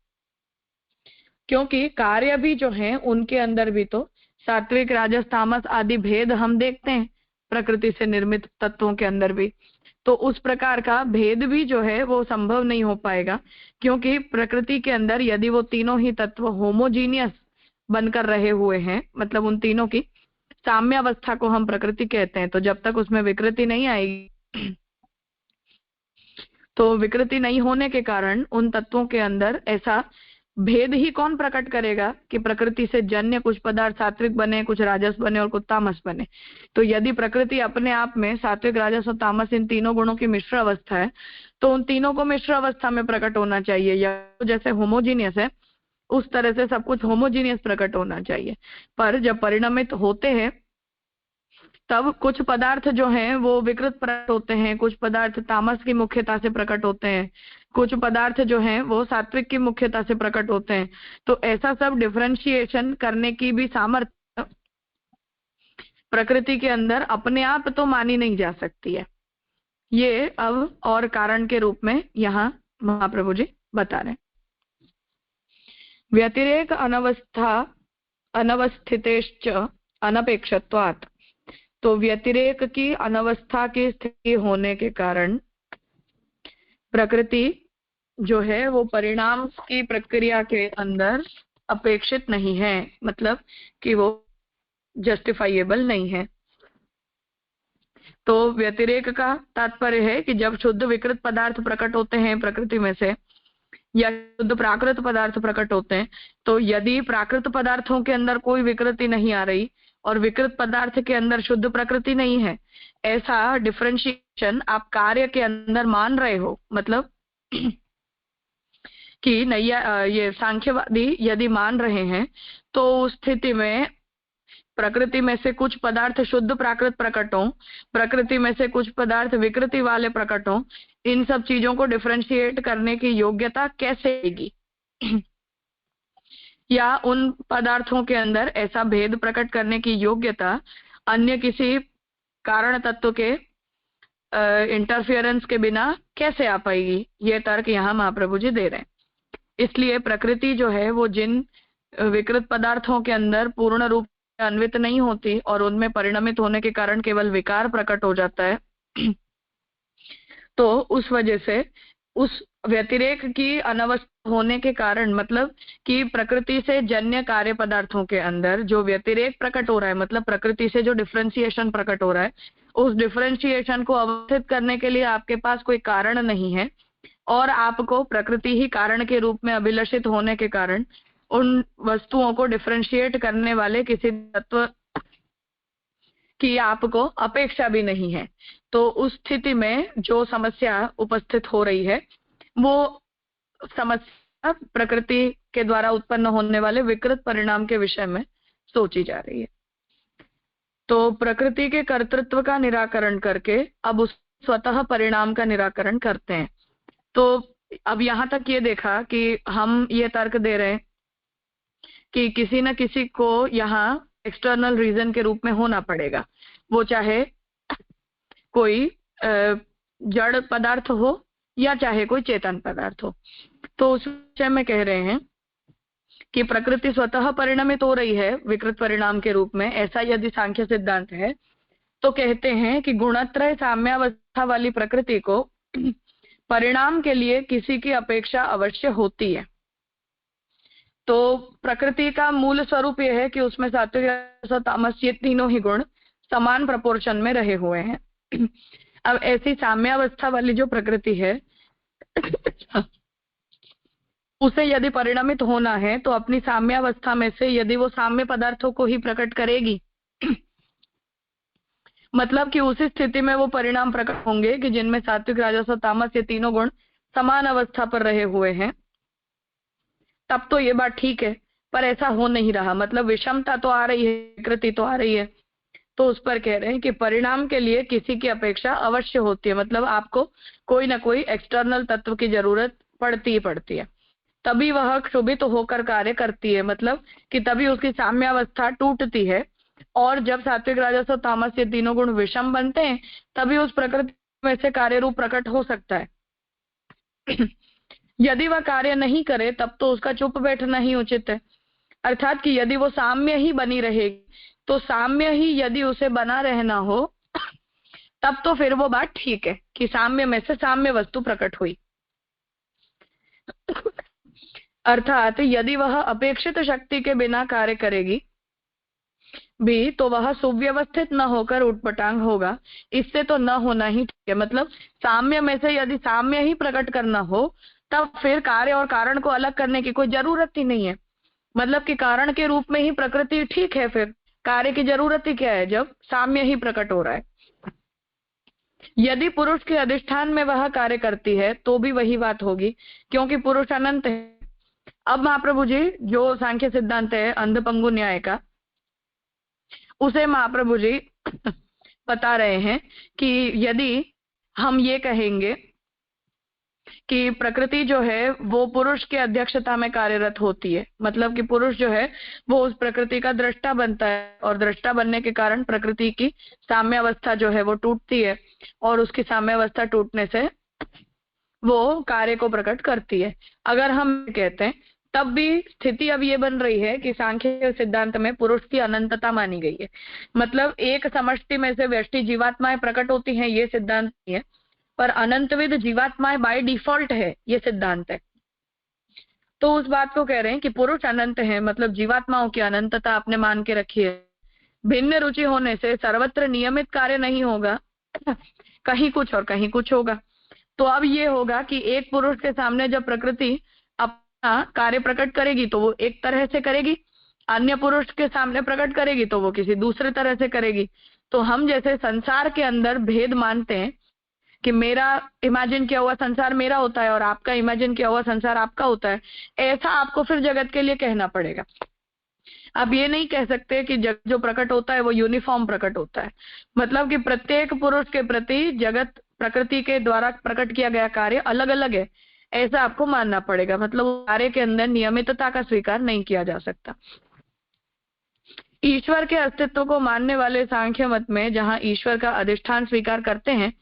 क्योंकि कार्य भी जो है उनके अंदर भी तो सात्विक राजस तामस आदि भेद हम देखते हैं प्रकृति से निर्मित तत्वों के अंदर भी। तो उस प्रकार का भेद भी जो है वो संभव नहीं हो पाएगा, क्योंकि प्रकृति के अंदर यदि वो तीनों ही तत्व होमोजीनियस बनकर रहे हुए हैं, मतलब उन तीनों की साम्यावस्था को हम प्रकृति कहते हैं, तो जब तक उसमें विकृति नहीं आएगी, तो विकृति नहीं होने के कारण उन तत्वों के अंदर ऐसा भेद ही कौन प्रकट करेगा कि प्रकृति से जन्य कुछ पदार्थ सात्विक बने, कुछ राजस बने और कुछ तामस बने। तो यदि प्रकृति अपने आप में सात्विक राजस और तामस इन तीनों गुणों की मिश्र अवस्था है, तो उन तीनों को मिश्र अवस्था में प्रकट होना चाहिए, या जैसे होमोजीनियस है उस तरह से सब कुछ होमोजीनियस प्रकट होना चाहिए। पर जब परिणमित होते हैं तब कुछ पदार्थ जो हैं वो विकृत प्रकट होते हैं, कुछ पदार्थ तामस की मुख्यता से प्रकट होते हैं, कुछ पदार्थ जो हैं वो सात्विक की मुख्यता से प्रकट होते हैं। तो ऐसा सब डिफरेंशिएशन करने की भी सामर्थ्य प्रकृति के अंदर अपने आप तो मानी नहीं जा सकती है। ये अब और कारण के रूप में यहाँ महाप्रभु जी बता रहे हैं। व्यतिरेक अनवस्था अनवस्थितेश्च अनपेक्षत्वात्, तो व्यतिरेक की अनवस्था की स्थिति होने के कारण प्रकृति जो है वो परिणाम की प्रक्रिया के अंदर अपेक्षित नहीं है, मतलब कि वो जस्टिफाइएबल नहीं है। तो व्यतिरेक का तात्पर्य है कि जब शुद्ध विकृत पदार्थ प्रकट होते हैं प्रकृति में से, या शुद्ध प्राकृत पदार्थ प्रकट होते हैं, तो यदि प्राकृत पदार्थों के अंदर कोई विकृति नहीं आ रही और विकृत पदार्थ के अंदर शुद्ध प्रकृति नहीं है, ऐसा डिफरेंशिएशन आप कार्य के अंदर मान रहे हो, मतलब कि नैया ये सांख्यवादी यदि मान रहे हैं, तो उस स्थिति में प्रकृति में से कुछ पदार्थ शुद्ध प्राकृत प्रकट हों, प्रकृति में से कुछ पदार्थ विकृति वाले प्रकट हों, इन सब चीजों को डिफरेंशिएट करने की योग्यता कैसे आएगी? या उन पदार्थों के अंदर ऐसा भेद प्रकट करने की योग्यता अन्य किसी कारण तत्व के इंटरफियरेंस के बिना कैसे आ पाएगी? ये तर्क यहाँ महाप्रभु जी दे रहे हैं। इसलिए प्रकृति जो है वो जिन विकृत पदार्थों के अंदर पूर्ण रूप से अन्वित नहीं होती और उनमें परिणमित होने के कारण केवल विकार प्रकट हो जाता है, तो उस वजह से उस व्यतिरेक की अनवस्था होने के कारण, मतलब कि प्रकृति से जन्य कार्य पदार्थों के अंदर जो व्यतिरेक प्रकट हो रहा है, मतलब प्रकृति से जो डिफरेंशिएशन प्रकट हो रहा है, उस डिफरेंशिएशन को अवस्थित करने के लिए आपके पास कोई कारण नहीं है, और आपको प्रकृति ही कारण के रूप में अभिलषित होने के कारण उन वस्तुओं को डिफरेंशिएट करने वाले किसी तत्व की आपको अपेक्षा भी नहीं है। तो उस स्थिति में जो समस्या उपस्थित हो रही है वो समस्या प्रकृति के द्वारा उत्पन्न होने वाले विकृत परिणाम के विषय में सोची जा रही है। तो प्रकृति के कर्तृत्व का निराकरण करके अब उस स्वतः परिणाम का निराकरण करते हैं। तो अब यहाँ तक ये देखा कि हम ये तर्क दे रहे हैं कि किसी न किसी को यहाँ एक्सटर्नल रीजन के रूप में होना पड़ेगा, वो चाहे कोई जड़ पदार्थ हो या चाहे कोई चेतन पदार्थ हो। तो उस विषय में कह रहे हैं कि प्रकृति स्वतः परिणमित हो रही है विकृत परिणाम के रूप में, ऐसा यदि सांख्य सिद्धांत है, तो कहते हैं कि गुणत्रय साम्यावस्था वाली प्रकृति को परिणाम के लिए किसी की अपेक्षा अवश्य होती है। तो प्रकृति का मूल स्वरूप यह है कि उसमें सात्विक रजस और तामस ये तीनों ही गुण समान प्रपोर्शन में रहे हुए हैं। अब ऐसी साम्यावस्था वाली जो प्रकृति है उसे यदि परिणमित होना है तो अपनी साम्यावस्था में से यदि वो साम्य पदार्थों को ही प्रकट करेगी मतलब कि उसी स्थिति में वो परिणाम प्रकट होंगे कि जिनमें सात्विक राजस और तामस ये तीनों गुण समान अवस्था पर रहे हुए हैं, तब तो ये बात ठीक है। पर ऐसा हो नहीं रहा, मतलब विषमता तो आ रही है, विकृति तो आ रही है। तो उस पर कह रहे हैं कि परिणाम के लिए किसी की अपेक्षा अवश्य होती है, मतलब आपको कोई ना कोई एक्सटर्नल तत्व की जरूरत पड़ती ही पड़ती है, तभी वह क्षोभित होकर कार्य करती है, मतलब कि तभी उसकी साम्यावस्था टूटती है। और जब सात्विक राजस और तामस ये तीनों गुण विषम बनते हैं तभी उस प्रकृति में से कार्य रूप प्रकट हो सकता है। यदि वह कार्य नहीं करे तब तो उसका चुप बैठना ही उचित है। अर्थात कि यदि वो साम्य ही बनी रहेगी तो साम्य ही यदि उसे बना रहना हो तब तो फिर वो बात ठीक है कि साम्य में से साम्य वस्तु प्रकट हुई। अर्थात यदि वह अपेक्षित शक्ति के बिना कार्य करेगी भी तो वह सुव्यवस्थित न होकर उटपटांग होगा। इससे तो न होना ही ठीक है। मतलब साम्य में से यदि साम्य ही प्रकट करना हो तब फिर कार्य और कारण को अलग करने की कोई जरूरत ही नहीं है। मतलब कि कारण के रूप में ही प्रकृति ठीक है, फिर कार्य की जरूरत ही क्या है जब साम्य ही प्रकट हो रहा है। यदि पुरुष के अधिष्ठान में वह कार्य करती है तो भी वही बात होगी, क्योंकि पुरुष अनंत है। अब महाप्रभु जी जो सांख्य सिद्धांत है अंधपंगु न्याय का, उसे महाप्रभु जी बता रहे हैं कि यदि हम ये कहेंगे कि प्रकृति जो है वो पुरुष के अध्यक्षता में कार्यरत होती है, मतलब कि पुरुष जो है वो उस प्रकृति का दृष्टा बनता है और दृष्टा बनने के कारण प्रकृति की साम्यावस्था जो है वो टूटती है और उसकी साम्यावस्था टूटने से वो कार्य को प्रकट करती है। अगर हम कहते हैं तब भी स्थिति अब ये बन रही है कि सांख्य सिद्धांत में पुरुष की अनंतता मानी गई है। मतलब एक समष्टि में से व्यष्टि जीवात्माएं प्रकट होती हैं ये सिद्धांत नहीं है, पर अनंतविद जीवात्माएं बाय डिफॉल्ट है ये सिद्धांत है। तो उस बात को कह रहे हैं कि पुरुष अनंत है, मतलब जीवात्माओं की अनंतता आपने मान के रखी है। भिन्न रुचि होने से सर्वत्र नियमित कार्य नहीं होगा, कहीं कुछ और कहीं कुछ होगा। तो अब ये होगा कि एक पुरुष के सामने जब प्रकृति अपना कार्य प्रकट करेगी तो वो एक तरह से करेगी, अन्य पुरुष के सामने प्रकट करेगी तो वो किसी दूसरे तरह से करेगी। तो हम जैसे संसार के अंदर भेद मानते हैं कि मेरा इमेजिन किया हुआ संसार मेरा होता है और आपका इमेजिन किया हुआ संसार आपका होता है, ऐसा आपको फिर जगत के लिए कहना पड़ेगा। आप ये नहीं कह सकते कि जगत जो प्रकट होता है वो यूनिफॉर्म प्रकट होता है। मतलब कि प्रत्येक पुरुष के प्रति जगत प्रकृति के द्वारा प्रकट किया गया कार्य अलग अलग है, ऐसा आपको मानना पड़ेगा। मतलब कार्य के अंदर नियमितता का स्वीकार नहीं किया जा सकता। ईश्वर के अस्तित्व को मानने वाले सांख्य मत में जहां ईश्वर का अधिष्ठान स्वीकार करते हैं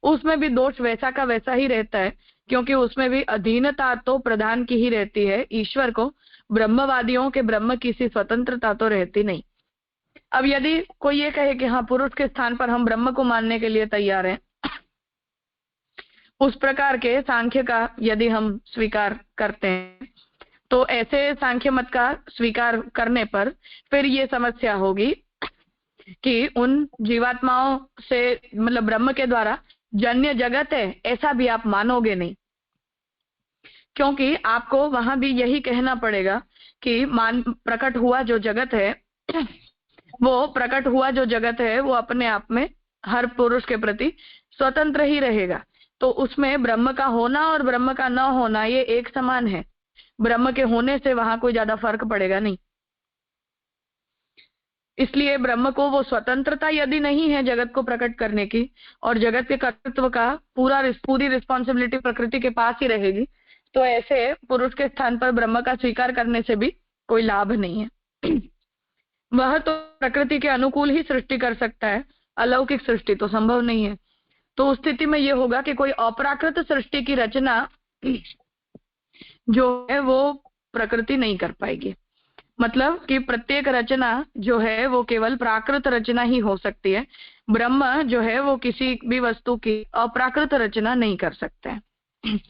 उसमें भी दोष वैसा का वैसा ही रहता है, क्योंकि उसमें भी अधीनता तो प्रधान की ही रहती है। ईश्वर को ब्रह्मवादियों के ब्रह्म की सी स्वतंत्रता तो रहती नहीं। अब यदि कोई ये कहे कि हाँ पुरुष के स्थान पर हम ब्रह्म को मानने के लिए तैयार हैं, उस प्रकार के सांख्य का यदि हम स्वीकार करते हैं तो ऐसे सांख्य मत का स्वीकार करने पर फिर ये समस्या होगी कि उन जीवात्माओं से मतलब ब्रह्म के द्वारा जन्य जगत है ऐसा भी आप मानोगे नहीं, क्योंकि आपको वहां भी यही कहना पड़ेगा कि प्रकट हुआ जो जगत है वो प्रकट हुआ जो जगत है वो अपने आप में हर पुरुष के प्रति स्वतंत्र ही रहेगा। तो उसमें ब्रह्म का होना और ब्रह्म का न होना ये एक समान है। ब्रह्म के होने से वहां कोई ज्यादा फर्क पड़ेगा नहीं। इसलिए ब्रह्म को वो स्वतंत्रता यदि नहीं है जगत को प्रकट करने की और जगत के कर्तृत्व का पूरी रिस्पॉन्सिबिलिटी प्रकृति के पास ही रहेगी, तो ऐसे पुरुष के स्थान पर ब्रह्म का स्वीकार करने से भी कोई लाभ नहीं है। वह तो प्रकृति के अनुकूल ही सृष्टि कर सकता है, अलौकिक सृष्टि तो संभव नहीं है। तो उस स्थिति में यह होगा कि कोई अप्राकृत सृष्टि की रचना जो है वो प्रकृति नहीं कर पाएगी। मतलब कि प्रत्येक रचना जो है वो केवल प्राकृत रचना ही हो सकती है। ब्रह्म जो है वो किसी भी वस्तु की अप्राकृत रचना नहीं कर सकते हैं।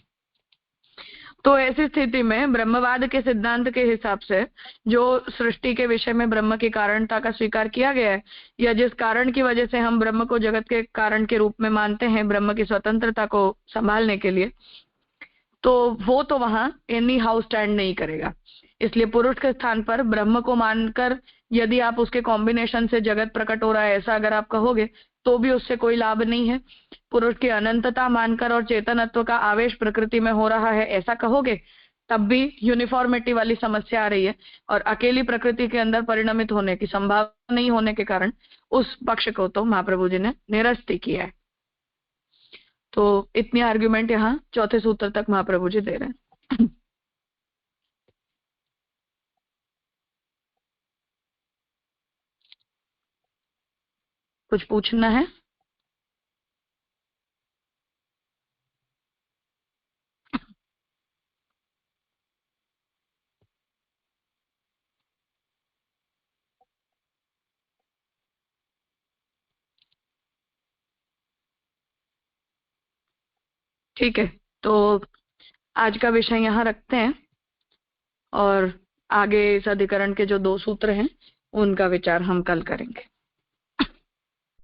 तो ऐसी स्थिति में ब्रह्मवाद के सिद्धांत के हिसाब से जो सृष्टि के विषय में ब्रह्म की कारणता का स्वीकार किया गया है या जिस कारण की वजह से हम ब्रह्म को जगत के कारण के रूप में मानते हैं ब्रह्म की स्वतंत्रता को संभालने के लिए, तो वो तो वहां एनी हाउ स्टैंड नहीं करेगा। इसलिए पुरुष के स्थान पर ब्रह्म को मानकर यदि आप उसके कॉम्बिनेशन से जगत प्रकट हो रहा है ऐसा अगर आप कहोगे तो भी उससे कोई लाभ नहीं है। पुरुष की अनंतता मानकर और चेतनत्व का आवेश प्रकृति में हो रहा है ऐसा कहोगे तब भी यूनिफॉर्मिटी वाली समस्या आ रही है और अकेली प्रकृति के अंदर परिणमित होने की संभावना नहीं होने के कारण उस पक्ष को तो महाप्रभु जी ने निरस्त किया है। तो इतनी आर्ग्यूमेंट यहाँ चौथे सूत्र तक महाप्रभु जी दे रहे हैं। कुछ पूछना है? ठीक है, तो आज का विषय यहाँ रखते हैं और आगे इस अधिकरण के जो 2 सूत्र हैं उनका विचार हम कल करेंगे।